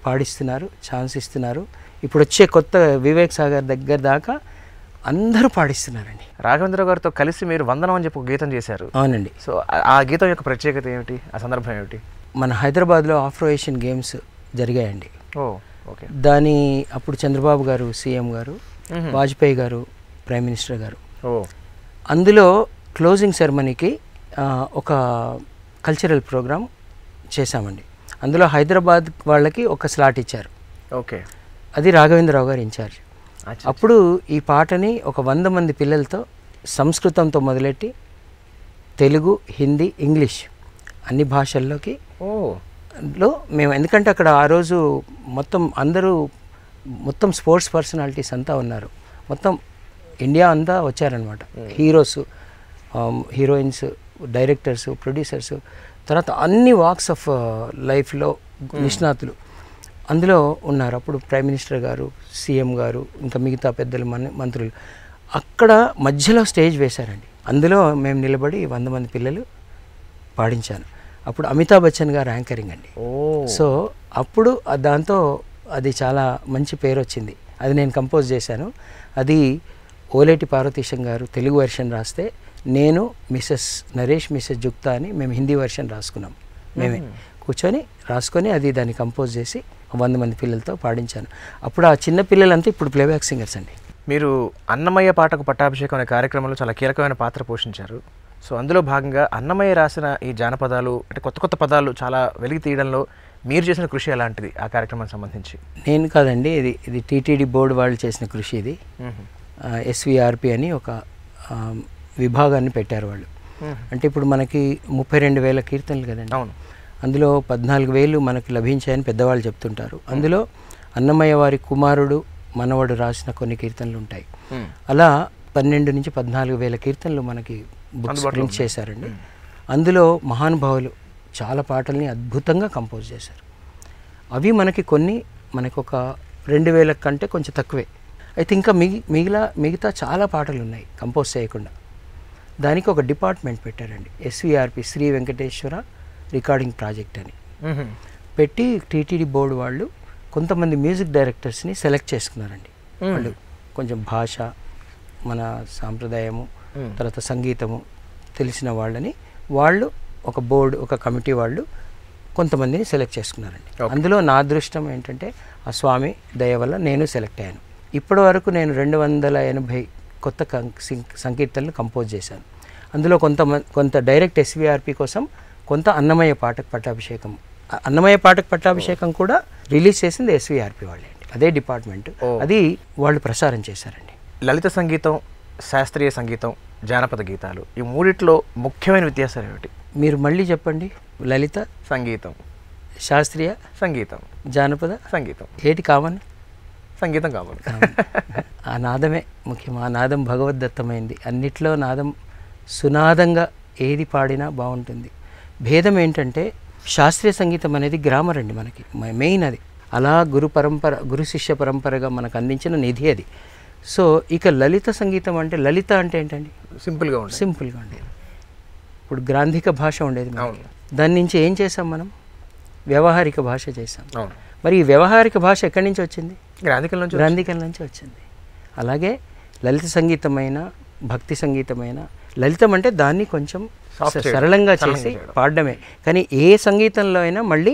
పాడిస్తున్నారు, ఛాన్స్ ఇస్తున్నారు. ఇప్పుడు వచ్చే కొత్త వివేక్ సాగర్ దగ్గర దాకా అందరూ పాడిస్తున్నారండి.
రాఘవేంద్ర గారితో కలిసి మీరు వందనం అని చెప్పి ఒక గీతం చేశారు.
అవునండి.
సో ఆ గీతం యొక్క ప్రత్యేకత ఏమిటి, ఆ సందర్భం ఏమిటి?
మన హైదరాబాద్లో ఆఫ్రో ఏషియన్ గేమ్స్ జరిగాయండి.
ఓకే.
దాని అప్పుడు చంద్రబాబు గారు సీఎం గారు, వాజ్పేయి గారు ప్రైమ్ మినిస్టర్ గారు. అందులో క్లోజింగ్ సెరమనీకి ఒక కల్చరల్ ప్రోగ్రామ్ చేశామండి. అందులో హైదరాబాద్ వాళ్ళకి ఒక స్లాట్ ఇచ్చారు.
ఓకే.
అది రాఘవేంద్రరావు గారు ఇన్ఛార్జ్. అప్పుడు ఈ పాటని ఒక 100 మంది పిల్లలతో సంస్కృతంతో మొదలెట్టి తెలుగు, హిందీ, ఇంగ్లీష్ అన్ని భాషల్లోకి మేము, ఎందుకంటే అక్కడ ఆ రోజు మొత్తం స్పోర్ట్స్ పర్సనాలిటీస్ అంతా ఉన్నారు, మొత్తం ఇండియా అంతా వచ్చారనమాట. హీరోస్, హీరోయిన్స్, డైరెక్టర్స్, ప్రొడ్యూసర్స్, తర్వాత అన్ని వాక్స్ ఆఫ్ లైఫ్లో నిష్ణాతులు అందులో ఉన్నారు. అప్పుడు ప్రైమ్ మినిస్టర్ గారు, సీఎం గారు, ఇంకా మిగతా పెద్దలు మంత్రులు అక్కడ మధ్యలో స్టేజ్ వేశారండి. అందులో మేము నిలబడి 100 మంది పిల్లలు పాడించాను. అప్పుడు అమితాబ్ బచ్చన్ గారు యాంకరింగ్ అండి. సో అప్పుడు దాంతో అది చాలా మంచి పేరు వచ్చింది. అది నేను కంపోజ్ చేశాను. అది ఓలేటి పార్వతీశం గారు తెలుగు వెర్షన్ రాస్తే, నేను మిసెస్ నరేష్, మిసెస్ జుక్తా అని మేము హిందీ వెర్షన్ రాసుకున్నాం. మేమే కూర్చొని రాసుకొని అది దాన్ని కంపోజ్ చేసి 100 మంది పిల్లలతో పాడించాను. అప్పుడు ఆ చిన్న పిల్లలంతా ఇప్పుడు ప్లేబ్యాక్ సింగర్స్ అండి.
మీరు అన్నమయ్య పాటకు పట్టాభిషేకం అనే కార్యక్రమంలో చాలా కీలకమైన పాత్ర పోషించారు. సో అందులో భాగంగా అన్నమయ్య రాసిన ఈ జానపదాలు అంటే కొత్త కొత్త పదాలు చాలా వెలికి తీయడంలో మీరు చేసిన కృషి ఎలాంటిది ఆ కార్యక్రమానికి సంబంధించి?
నేను కాదండి, ఇది టీటీడీ బోర్డు వాళ్ళు చేసిన కృషి. ఇది ఎస్విఆర్పి అని ఒక విభాగాన్ని పెట్టారు వాళ్ళు. అంటే ఇప్పుడు మనకి 32,000 కీర్తనలు కదండి.
అవును.
అందులో 14,000 మనకి లభించాయని పెద్దవాళ్ళు చెప్తుంటారు. అందులో అన్నమయ్య వారి కుమారుడు మనవడు రాసిన కొన్ని కీర్తనలు ఉంటాయి. అలా 12 నుంచి 14,000 కీర్తనలు మనకి బుక్స్ ప్రింట్ చేశారండి. అందులో మహానుభావులు చాలా పాటల్ని అద్భుతంగా కంపోజ్ చేశారు. అవి మనకి ఒక 2,000 కంటే కొంచెం తక్కువే. అయితే ఇంకా మిగతా చాలా పాటలు ఉన్నాయి కంపోజ్ చేయకుండా. దానికి ఒక డిపార్ట్మెంట్ పెట్టారండి, ఎస్విఆర్పి, శ్రీ వెంకటేశ్వర రికార్డింగ్ ప్రాజెక్ట్ అని పెట్టి టీటీడీ బోర్డు వాళ్ళు కొంతమంది మ్యూజిక్ డైరెక్టర్స్ని సెలెక్ట్ చేసుకున్నారండి. వాళ్ళు కొంచెం భాష, మన సాంప్రదాయము, తర్వాత సంగీతము తెలిసిన వాళ్ళని వాళ్ళు ఒక బోర్డు, ఒక కమిటీ వాళ్ళు కొంతమందిని సెలెక్ట్ చేసుకున్నారండి. అందులో నా అదృష్టం ఏంటంటే ఆ స్వామి దయ వల్ల నేను సెలెక్ట్ అయ్యాను. ఇప్పటి వరకు నేను 280 కొత్త సంకీర్తనలు కంపోజ్ చేశాను. అందులో కొంత డైరెక్ట్ ఎస్విఆర్పి కోసం, కొంత అన్నమయ్య పాటకు పట్టాభిషేకం. అన్నమయ్య పాటకు పట్టాభిషేకం కూడా రిలీజ్ చేసింది ఎస్విఆర్పి వాళ్ళే అండి, అదే డిపార్ట్మెంట్. అది వాళ్ళు ప్రసారం చేశారండి.
లలిత సంగీతం, శాస్త్రీయ సంగీతం, జానపద గీతాలు, ఈ మూడిట్లో ముఖ్యమైన వ్యత్యాసాలు ఏమిటి?
మీరు మళ్ళీ చెప్పండి. లలిత
సంగీతం,
శాస్త్రీయ
సంగీతం,
జానపద
సంగీతం,
ఏటి కామన్?
సంగీతం కావాలి.
ఆ నాదమే ముఖ్యం. ఆ నాదం భగవద్దత్తమైంది. అన్నిట్లో నాదం సునాదంగా ఏది పాడినా బాగుంటుంది. భేదం ఏంటంటే శాస్త్రీయ సంగీతం అనేది గ్రామర్ అండి, మనకి మెయిన్ అది. అలా గురు శిష్య పరంపరగా మనకు అందించిన నిధి అది. సో ఇక లలిత సంగీతం అంటే, లలిత అంటే ఏంటండి?
సింపుల్గా
ఉండేది. ఇప్పుడు గ్రాంధిక భాష ఉండేది మనకి. దాని నుంచి ఏం చేసాం మనం? వ్యవహారిక భాష చేసాం. మరి ఈ వ్యవహారిక భాష ఎక్కడి నుంచి వచ్చింది? గ్రాంధికల నుంచి వచ్చింది. అలాగే లలిత సంగీతమైన, భక్తి సంగీతమైన, లలితం అంటే దాన్ని కొంచెం సరళంగా చేసి పాడడమే. కానీ ఏ సంగీతంలో అయినా మళ్ళీ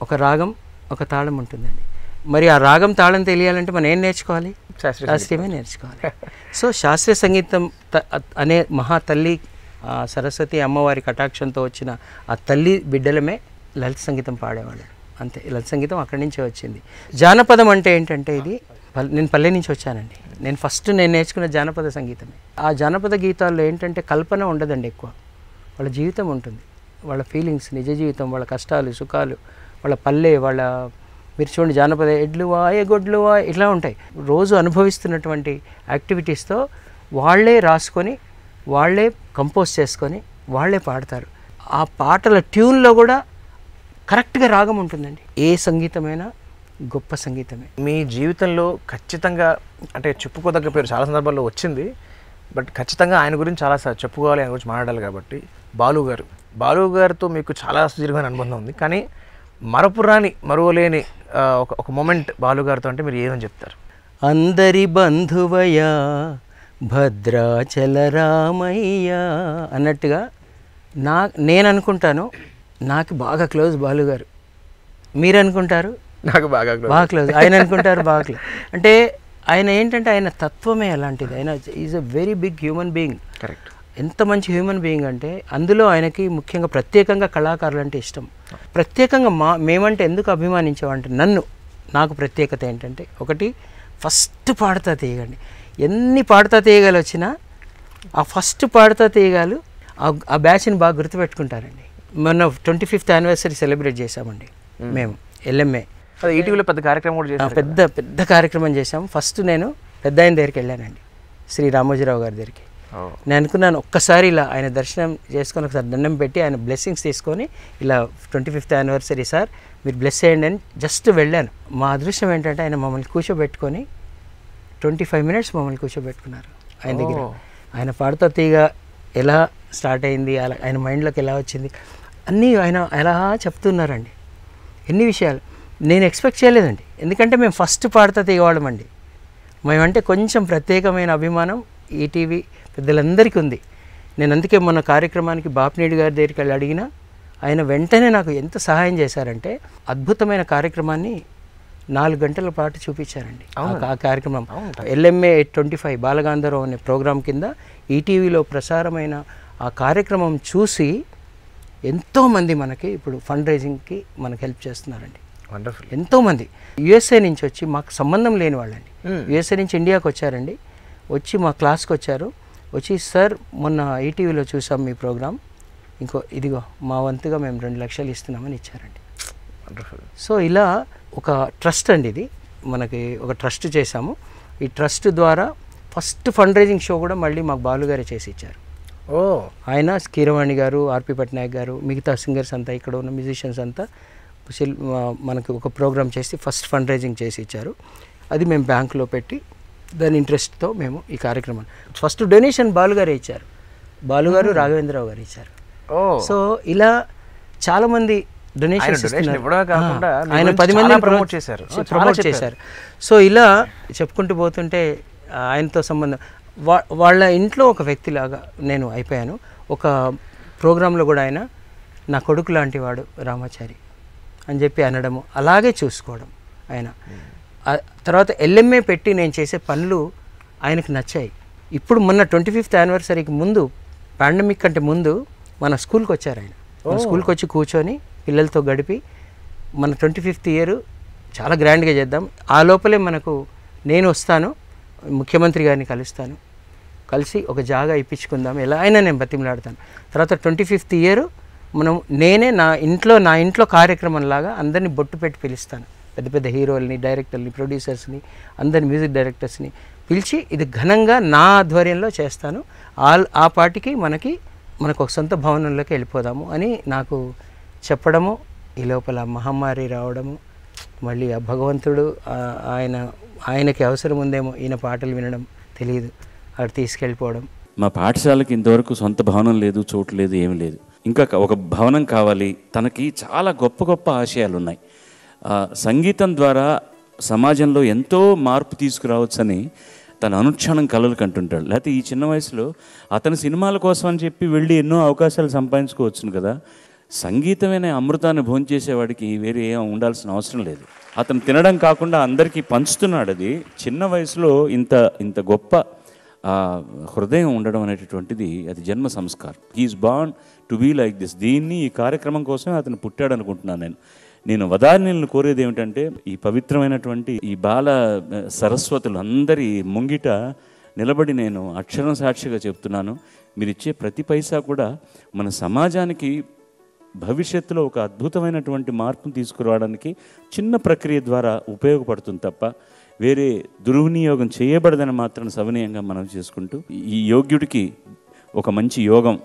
ఒక రాగం, ఒక తాళం ఉంటుందండి. మరి ఆ రాగం, తాళం తెలియాలంటే మనం ఏం నేర్చుకోవాలి? శాస్త్రీయమే నేర్చుకోవాలి. సో శాస్త్రీయ సంగీతం అనే మహాతల్లి సరస్వతి అమ్మవారి కటాక్షంతో వచ్చిన ఆ తల్లి బిడ్డలమే లలిత సంగీతం పాడేవాళ్ళు. అంతే, లలిత సంగీతం అక్కడి నుంచే వచ్చింది. జానపదం అంటే ఏంటంటే, ఇది నేను పల్లె నుంచి వచ్చానండి. నేను నేర్చుకున్న జానపద సంగీతమే. ఆ జానపద గీతాల్లో ఏంటంటే కల్పన ఉండదండి ఎక్కువ. వాళ్ళ జీవితం ఉంటుంది, వాళ్ళ ఫీలింగ్స్, నిజ జీవితం, వాళ్ళ కష్టాలు, సుఖాలు, వాళ్ళ పల్లె, మీరు చూడండి జానపద ఎడ్లువా, గొడ్లువా ఇట్లా ఉంటాయి. రోజు అనుభవిస్తున్నటువంటి యాక్టివిటీస్తో వాళ్ళే రాసుకొని, వాళ్ళే కంపోజ్ చేసుకొని, వాళ్ళే పాడతారు. ఆ పాటల ట్యూన్లో కూడా కరెక్ట్గా రాగం ఉంటుందండి. ఏ సంగీతమైనా గొప్ప సంగీతమే.
మీ జీవితంలో ఖచ్చితంగా అంటే చెప్పుకోదగ్గ పేరు చాలా సందర్భాల్లో వచ్చింది, బట్ ఖచ్చితంగా ఆయన గురించి చాలా చెప్పుకోవాలి, ఆయన గురించి మాట్లాడాలి కాబట్టి బాలు గారితో మీకు చాలా సుదీర్ఘమైన అనుబంధం ఉంది. కానీ మరువలేని ఒక మూమెంట్ బాలు గారితో అంటే మీరు ఏమని చెప్తారు?
అందరి బంధువయ్యా భద్రాచల రామయ్య అన్నట్టుగా నేను అనుకుంటాను, నాకు బాగా క్లోజ్ బాలు గారు. మీరు అనుకుంటారు
నాకు బాగా
క్లోజ్, ఆయన అనుకుంటారు బాగా క్లోజ్. అంటే ఆయన ఏంటంటే ఆయన తత్వమే అలాంటిది. ఆయన is a very big human being.
Correct.
ఎంత మంచి హ్యూమన్ బీయింగ్ అంటే, అందులో ఆయనకి ముఖ్యంగా ప్రత్యేకంగా కళాకారులు అంటే ఇష్టం. ప్రత్యేకంగా మేమంటే ఎందుకు అభిమానించామంటే, నాకు ప్రత్యేకత ఏంటంటే, ఒకటి ఫస్ట్ పాడతా తీయగండి. ఎన్ని పాడతా తీయగాలు వచ్చినా ఆ ఫస్ట్ పాడతా తీయగాలు ఆ బ్యాచ్ని బాగా గుర్తుపెట్టుకుంటారండి. మొన్న 25th యానివర్సరీ సెలబ్రేట్ చేశామండి మేము LMA.
ఈటీవీలో పెద్ద కార్యక్రమం కూడా చేశాం.
పెద్ద కార్యక్రమం చేశాము. ఫస్ట్ నేను పెద్ద ఆయన దగ్గరికి వెళ్ళానండి, శ్రీ రామోజీరావు గారి దగ్గరికి. నేను అనుకున్నాను ఒక్కసారి ఇలా ఆయన దర్శనం చేసుకొని ఒకసారి దండం పెట్టి ఆయన బ్లెస్సింగ్స్ తీసుకొని ఇలా 25th యానివర్సరీ సార్ మీరు బ్లెస్ చేయండి అని జస్ట్ వెళ్ళాను. మా అదృష్టం ఏంటంటే ఆయన మమ్మల్ని కూర్చోబెట్టుకొని 25 minutes మమ్మల్ని కూర్చోబెట్టుకున్నారు ఆయన దగ్గర. ఆయన పాడుతా తీగ ఎలా స్టార్ట్ అయింది, అలా ఆయన మైండ్లోకి ఎలా వచ్చింది అన్నీ ఆయన ఎలా చెప్తున్నారండి. ఎన్ని విషయాలు నేను ఎక్స్పెక్ట్ చేయలేదండి. ఎందుకంటే మేము ఫస్ట్ పాడుతా తీగవాళ్ళమండి. మేమంటే కొంచెం ప్రత్యేకమైన అభిమానం ఈటీవీ పెద్దలందరికీ ఉంది. నేను అందుకే మొన్న కార్యక్రమానికి బాపినేడు గారి దగ్గరికి వెళ్ళి అడిగినా ఆయన వెంటనే నాకు ఎంత సహాయం చేశారంటే అద్భుతమైన కార్యక్రమాన్ని 4 గంటల పాటు చూపించారండి. ఆ కార్యక్రమం LMA 825 బాలగాంధర్వం అనే ప్రోగ్రాం కింద ఈటీవీలో ప్రసారమైన ఆ కార్యక్రమం చూసి ఎంతోమంది మనకి ఇప్పుడు ఫండ్ రైజింగ్కి మనకు హెల్ప్ చేస్తున్నారండి.
వండర్ఫుల్.
ఎంతోమంది USA నుంచి వచ్చి మాకు సంబంధం లేని వాళ్ళండి. USA నుంచి ఇండియాకి వచ్చారండి. వచ్చి మా క్లాస్కి వచ్చారు. వచ్చి సార్ మొన్న ఈటీవీలో చూసాం మీ ప్రోగ్రాం, ఇంకో ఇదిగో మా వంతుగా మేము 2 లక్షలు ఇస్తున్నామని ఇచ్చారండి.
వండర్ఫుల్.
సో ఇలా ఒక ట్రస్ట్ అండి, ఇది మనకి ఒక ట్రస్ట్ చేశాము. ఈ ట్రస్ట్ ద్వారా ఫస్ట్ ఫండ్ రైజింగ్ షో కూడా మళ్ళీ మాకు బాలుగారే చేసి ఇచ్చారు. ఆయన కీరవాణి గారు, ఆర్పి పట్నాయక్ గారు, మిగతా సింగర్స్ అంతా ఇక్కడ ఉన్న మ్యూజిషియన్స్ అంతా మనకి ఒక ప్రోగ్రామ్ చేసి ఫస్ట్ ఫండ్ రైజింగ్ చేసి ఇచ్చారు. అది మేము బ్యాంకులో పెట్టి దాని ఇంట్రెస్ట్తో మేము ఈ కార్యక్రమాన్ని ఫస్ట్ డొనేషన్ బాలుగారే ఇచ్చారు. బాలుగారు రాఘవేంద్రరావు గారు ఇచ్చారు. సో ఇలా చాలామంది డొనేషన్స్ ఆయన 10 మందిని ప్రమోట్ చేశారు. సో ఇలా చెప్పుకుంటూ పోతుంటే ఆయనతో సంబంధం వాళ్ళ ఇంట్లో ఒక వ్యక్తిలాగా నేను అయిపోయాను. ఒక ప్రోగ్రాంలో కూడా ఆయన నా కొడుకు లాంటి వాడు రామాచారి అని చెప్పి అనడము, అలాగే చూసుకోవడం ఆయన. తర్వాత LMA పెట్టి నేను చేసే పనులు ఆయనకు నచ్చాయి. ఇప్పుడు మొన్న 25th యానివర్సరీకి ముందు, పాండమిక్ కంటే ముందు మన స్కూల్కి వచ్చారు ఆయన. మన స్కూల్కి వచ్చి కూర్చొని పిల్లలతో గడిపి మన 25th ఇయర్ చాలా గ్రాండ్గా చేద్దాం, ఆ లోపలే మనకు నేను వస్తాను ముఖ్యమంత్రి గారిని కలుస్తాను, కలిసి ఒక జాగా ఇప్పించుకుందాం, ఎలా అయినా నేను బతిమలాడతాను. తర్వాత 25th ఇయర్ మనం నేనే నా ఇంట్లో కార్యక్రమంలాగా అందరినీ బొట్టు పెట్టి పిలుస్తాను. పెద్ద పెద్ద హీరోల్ని, డైరెక్టర్ని, ప్రొడ్యూసర్స్ని, అందరిని మ్యూజిక్ డైరెక్టర్స్ని పిలిచి ఇది ఘనంగా నా ఆధ్వర్యంలో చేస్తాను. ఆ పాటికి మనకు ఒక సొంత భవనంలోకి వెళ్ళిపోదాము అని నాకు చెప్పడము, ఈ లోపల మహమ్మారి రావడము, మళ్ళీ ఆ భగవంతుడు ఆయనకి అవసరం ఉందేమో ఈయన పాటలు వినడం తెలియదు, అక్కడ తీసుకెళ్ళిపోవడం.
మా పాఠశాలకి ఇంతవరకు సొంత భవనం లేదు, చోటు లేదు, ఏమీ లేదు. ఇంకా ఒక భవనం కావాలి. తనకి చాలా గొప్ప గొప్ప ఆశయాలు ఉన్నాయి. సంగీతం ద్వారా సమాజంలో ఎంతో మార్పు తీసుకురావచ్చని తన అనుక్షణం కలలు కంటుంటాడు. లేకపోతే ఈ చిన్న వయసులో అతను సినిమాల కోసం అని చెప్పి వెళ్ళి ఎన్నో అవకాశాలు సంపాదించుకోవచ్చును కదా. సంగీతమైన అమృతాన్ని భోంచేసేవాడికి వేరే ఏం ఉండాల్సిన అవసరం లేదు. అతను తినడం కాకుండా అందరికీ పంచుతున్నాడు. అది చిన్న వయసులో ఇంత గొప్ప హృదయం ఉండడం అనేటటువంటిది అది జన్మ సంస్కారం. He's born to be like this. దీన్ని ఈ కార్యక్రమం కోసమే అతను పుట్టాడు అనుకుంటున్నాను. నేను వదాన్యులను కోరేది ఏమిటంటే ఈ పవిత్రమైనటువంటి ఈ బాల సరస్వతులు అందరి ముంగిట నిలబడి నేను అక్షరం సాక్షిగా చెప్తున్నాను, మీరు ఇచ్చే ప్రతి పైసా కూడా మన సమాజానికి భవిష్యత్తులో ఒక అద్భుతమైనటువంటి మార్పును తీసుకురావడానికి చిన్న ప్రక్రియ ద్వారా ఉపయోగపడుతుంది తప్ప వేరే దుర్వినియోగం చేయబడదని మాత్రం సవినయంగా మనం చేసుకుంటూ ఈ యోగ్యుడికి ఒక మంచి యోగం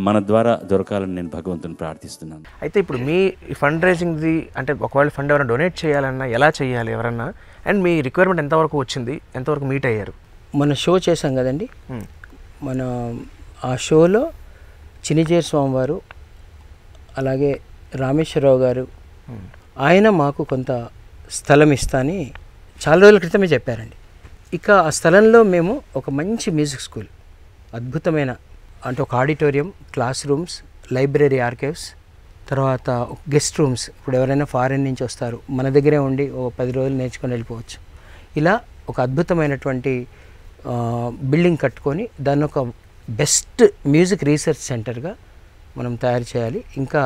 మన ద్వారా దొరకాలని నేను భగవంతుని ప్రార్థిస్తున్నాను.
అయితే ఇప్పుడు మీ ఫండ్ రైజింగ్ది అంటే ఒకవేళ ఫండ్ ఎవరైనా డొనేట్ చేయాలన్నా ఎలా చేయాలి ఎవరన్నా, అండ్ మీ రిక్వైర్మెంట్ ఎంతవరకు వచ్చింది, ఎంతవరకు మీట్ అయ్యారు?
మన షో చేసాం కదండి, మన ఆ షోలో చినిజేరు స్వామివారు అలాగే రామేశ్వరరావు గారు ఆయన మాకు కొంత స్థలం ఇస్తాని చాలా రోజుల క్రితమే చెప్పారండి. ఇక ఆ స్థలంలో మేము ఒక మంచి మ్యూజిక్ స్కూల్, అద్భుతమైన అంటే ఒక auditorium, class rooms, library, archives, తర్వాత గెస్ట్ రూమ్స్. ఇప్పుడు ఎవరైనా ఫారెన్ నుంచి వస్తారు, మన దగ్గరే ఉండి ఓ 10 రోజులు నేర్చుకొని వెళ్ళిపోవచ్చు. ఇలా ఒక అద్భుతమైనటువంటి బిల్డింగ్ కట్టుకొని దాన్ని ఒక బెస్ట్ మ్యూజిక్ రీసెర్చ్ సెంటర్గా మనం తయారు చేయాలి. ఇంకా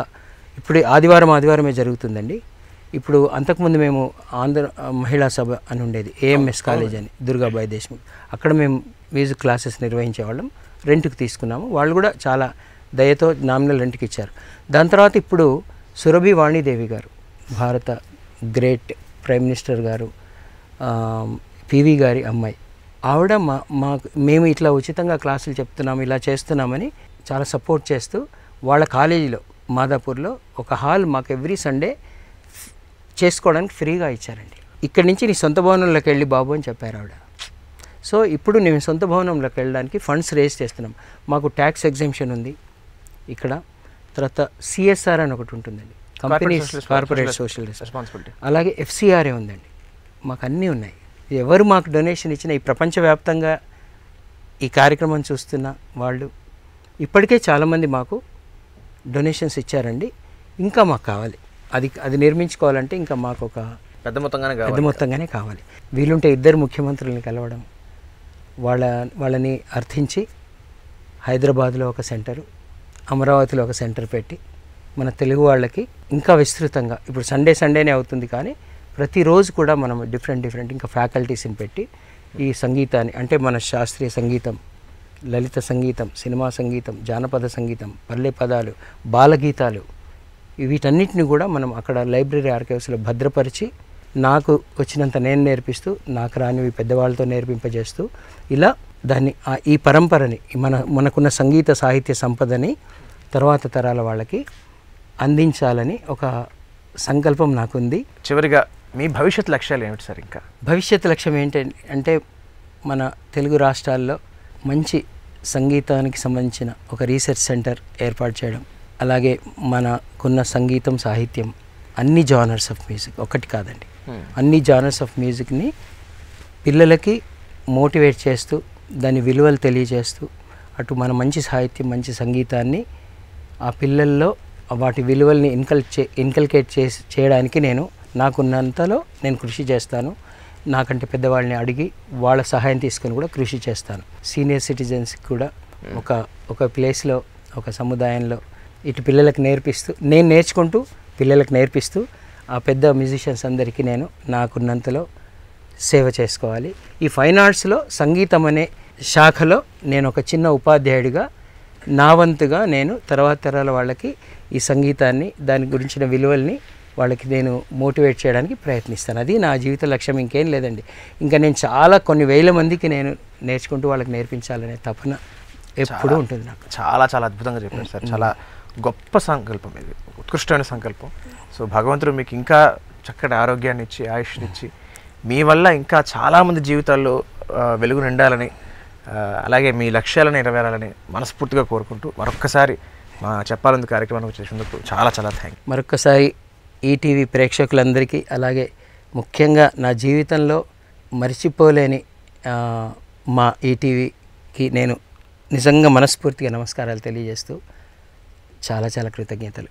ఇప్పుడు ఆదివారమే జరుగుతుందండి. ఇప్పుడు అంతకుముందు మేము ఆంధ్ర మహిళా సభ అని ఉండేది, AMS కాలేజ్ అని, దుర్గాబాయి దేశ్ముఖ్, అక్కడ మేము మ్యూజిక్ క్లాసెస్ నిర్వహించేవాళ్ళం. రెంట్కి తీసుకున్నాము, వాళ్ళు కూడా చాలా దయతో నామినల్ రెంట్కి ఇచ్చారు. దాని తర్వాత ఇప్పుడు సురభి వాణిదేవి గారు, భారత గ్రేట్ ప్రైమ్ మినిస్టర్ గారు, PV గారి అమ్మాయి, ఆవిడ మేము ఇట్లా ఉచితంగా క్లాసులు చెప్తున్నాము, ఇలా చేస్తున్నామని చాలా సపోర్ట్ చేస్తూ వాళ్ళ కాలేజీలో మాదాపూర్లో ఒక హాల్ మాకు ఎవ్రీ సండే చేసుకోవడానికి ఫ్రీగా ఇచ్చారండి. ఇక్కడి నుంచి నీ సొంత భవనంలోకి వెళ్ళి బాబు అని చెప్పారు ఆవిడ. సో ఇప్పుడు నేను సొంత భవనంలోకి వెళ్ళడానికి ఫండ్స్ రేజ్ చేస్తున్నాం. మాకు ట్యాక్స్ ఎగ్జెంప్షన్ ఉంది ఇక్కడ. తర్వాత సిఎస్ఆర్ అని ఒకటి ఉంటుందండి, కంపెనీస్ కార్పొరేట్ సోషల్ రెస్పాన్సిబిలిటీ. అలాగే ఎఫ్సిఆర్ఏ ఉందండి. మాకు అన్నీ ఉన్నాయి. ఎవరు మాకు డొనేషన్ ఇచ్చినా ఈ ప్రపంచవ్యాప్తంగా ఈ కార్యక్రమం చూస్తున్న వాళ్ళు ఇప్పటికే చాలామంది మాకు డొనేషన్స్ ఇచ్చారండి. ఇంకా మాకు కావాలి, అది నిర్మించుకోవాలంటే ఇంకా మాకు ఒక
పెద్ద
మొత్తంగానే కావాలి. వీలుంటే 2 ముఖ్యమంత్రులను కలవడం, వాళ్ళని అర్థించి హైదరాబాద్లో ఒక సెంటరు, అమరావతిలో ఒక సెంటర్ పెట్టి మన తెలుగు వాళ్ళకి ఇంకా విస్తృతంగా, ఇప్పుడు సండేనే అవుతుంది కానీ ప్రతిరోజు కూడా మనం డిఫరెంట్ ఇంకా ఫ్యాకల్టీస్ని పెట్టి ఈ సంగీతాన్ని, అంటే మన శాస్త్రీయ సంగీతం, లలిత సంగీతం, సినిమా సంగీతం, జానపద సంగీతం, పల్లె పదాలు, బాలగీతాలు, వీటన్నిటిని కూడా మనం అక్కడ లైబ్రరీ ఆర్కైవ్స్లో భద్రపరిచి నాకు వచ్చినంత నేను నేర్పిస్తూ, నాకు రానివి పెద్దవాళ్ళతో నేర్పింపజేస్తూ, ఇలా దాన్ని ఈ పరంపరని మనకున్న సంగీత సాహిత్య సంపదని తర్వాత తరాల వాళ్ళకి అందించాలని ఒక సంకల్పం నాకుంది.
చివరిగా మీ భవిష్యత్ లక్ష్యాలు ఏమిటి సార్? ఇంకా
భవిష్యత్ లక్ష్యం ఏంటంటే మన తెలుగు రాష్ట్రాల్లో మంచి సంగీతానికి సంబంధించిన ఒక రీసెర్చ్ సెంటర్ ఏర్పాటు చేయడం, అలాగే మనకున్న సంగీతం సాహిత్యం అన్ని జానర్స్ ఆఫ్ మ్యూజిక్, ఒకటి కాదండి, అన్ని జానర్స్ ఆఫ్ మ్యూజిక్ని పిల్లలకి మోటివేట్ చేస్తూ దాని విలువలు తెలియజేస్తూ, అటు మన మంచి సాహిత్యం మంచి సంగీతాన్ని ఆ పిల్లల్లో వాటి విలువల్ని ఇన్కల్కేట్ చేయడానికి నాకున్నంతలో నేను కృషి చేస్తాను. నాకంటే పెద్దవాళ్ళని అడిగి వాళ్ళ సహాయం తీసుకొని కూడా కృషి చేస్తాను. సీనియర్ సిటిజన్స్కి కూడా ఒక ప్లేస్లో, ఒక సముదాయంలో ఇటు పిల్లలకు నేర్పిస్తూ, నేను నేర్చుకుంటూ పిల్లలకు నేర్పిస్తూ, ఆ పెద్ద మ్యూజిషియన్స్ అందరికీ నాకున్నంతలో సేవ చేసుకోవాలి. ఈ ఫైన్ ఆర్ట్స్లో సంగీతం అనే శాఖలో నేను ఒక చిన్న ఉపాధ్యాయుడిగా నా వంతుగా నేను తర్వాత తరాల వాళ్ళకి ఈ సంగీతాన్ని, దాని గురించిన విలువల్ని వాళ్ళకి నేను మోటివేట్ చేయడానికి ప్రయత్నిస్తాను. అది నా జీవిత లక్ష్యం, ఇంకేం లేదండి. ఇంకా నేను కొన్ని వేల మందికి నేను నేర్చుకుంటూ వాళ్ళకి నేర్పించాలనే తపన ఎప్పుడూ ఉంటుంది నాకు.
చాలా అద్భుతంగా చెప్పారు సార్. చాలా గొప్ప సంకల్పం ఇది, ఉత్కృష్టమైన సంకల్పం. సో భగవంతుడు మీకు ఇంకా చక్కటి ఆరోగ్యాన్ని ఇచ్చి, ఆయుష్ని ఇచ్చి, మీ వల్ల ఇంకా చాలామంది జీవితాల్లో వెలుగు నిండాలని, అలాగే మీ లక్ష్యాలను నెరవేరాలని మనస్ఫూర్తిగా కోరుకుంటూ మరొక్కసారి మా చెప్పాలని కార్యక్రమానికి చేసినందుకు చాలా థ్యాంక్ యూ.
మరొక్కసారి ఈటీవీ ప్రేక్షకులందరికీ, అలాగే ముఖ్యంగా నా జీవితంలో మర్చిపోలేని మా ఈటీవీకి నేను నిజంగా మనస్ఫూర్తిగా నమస్కారాలు తెలియజేస్తూ చాలా కృతజ్ఞతలు.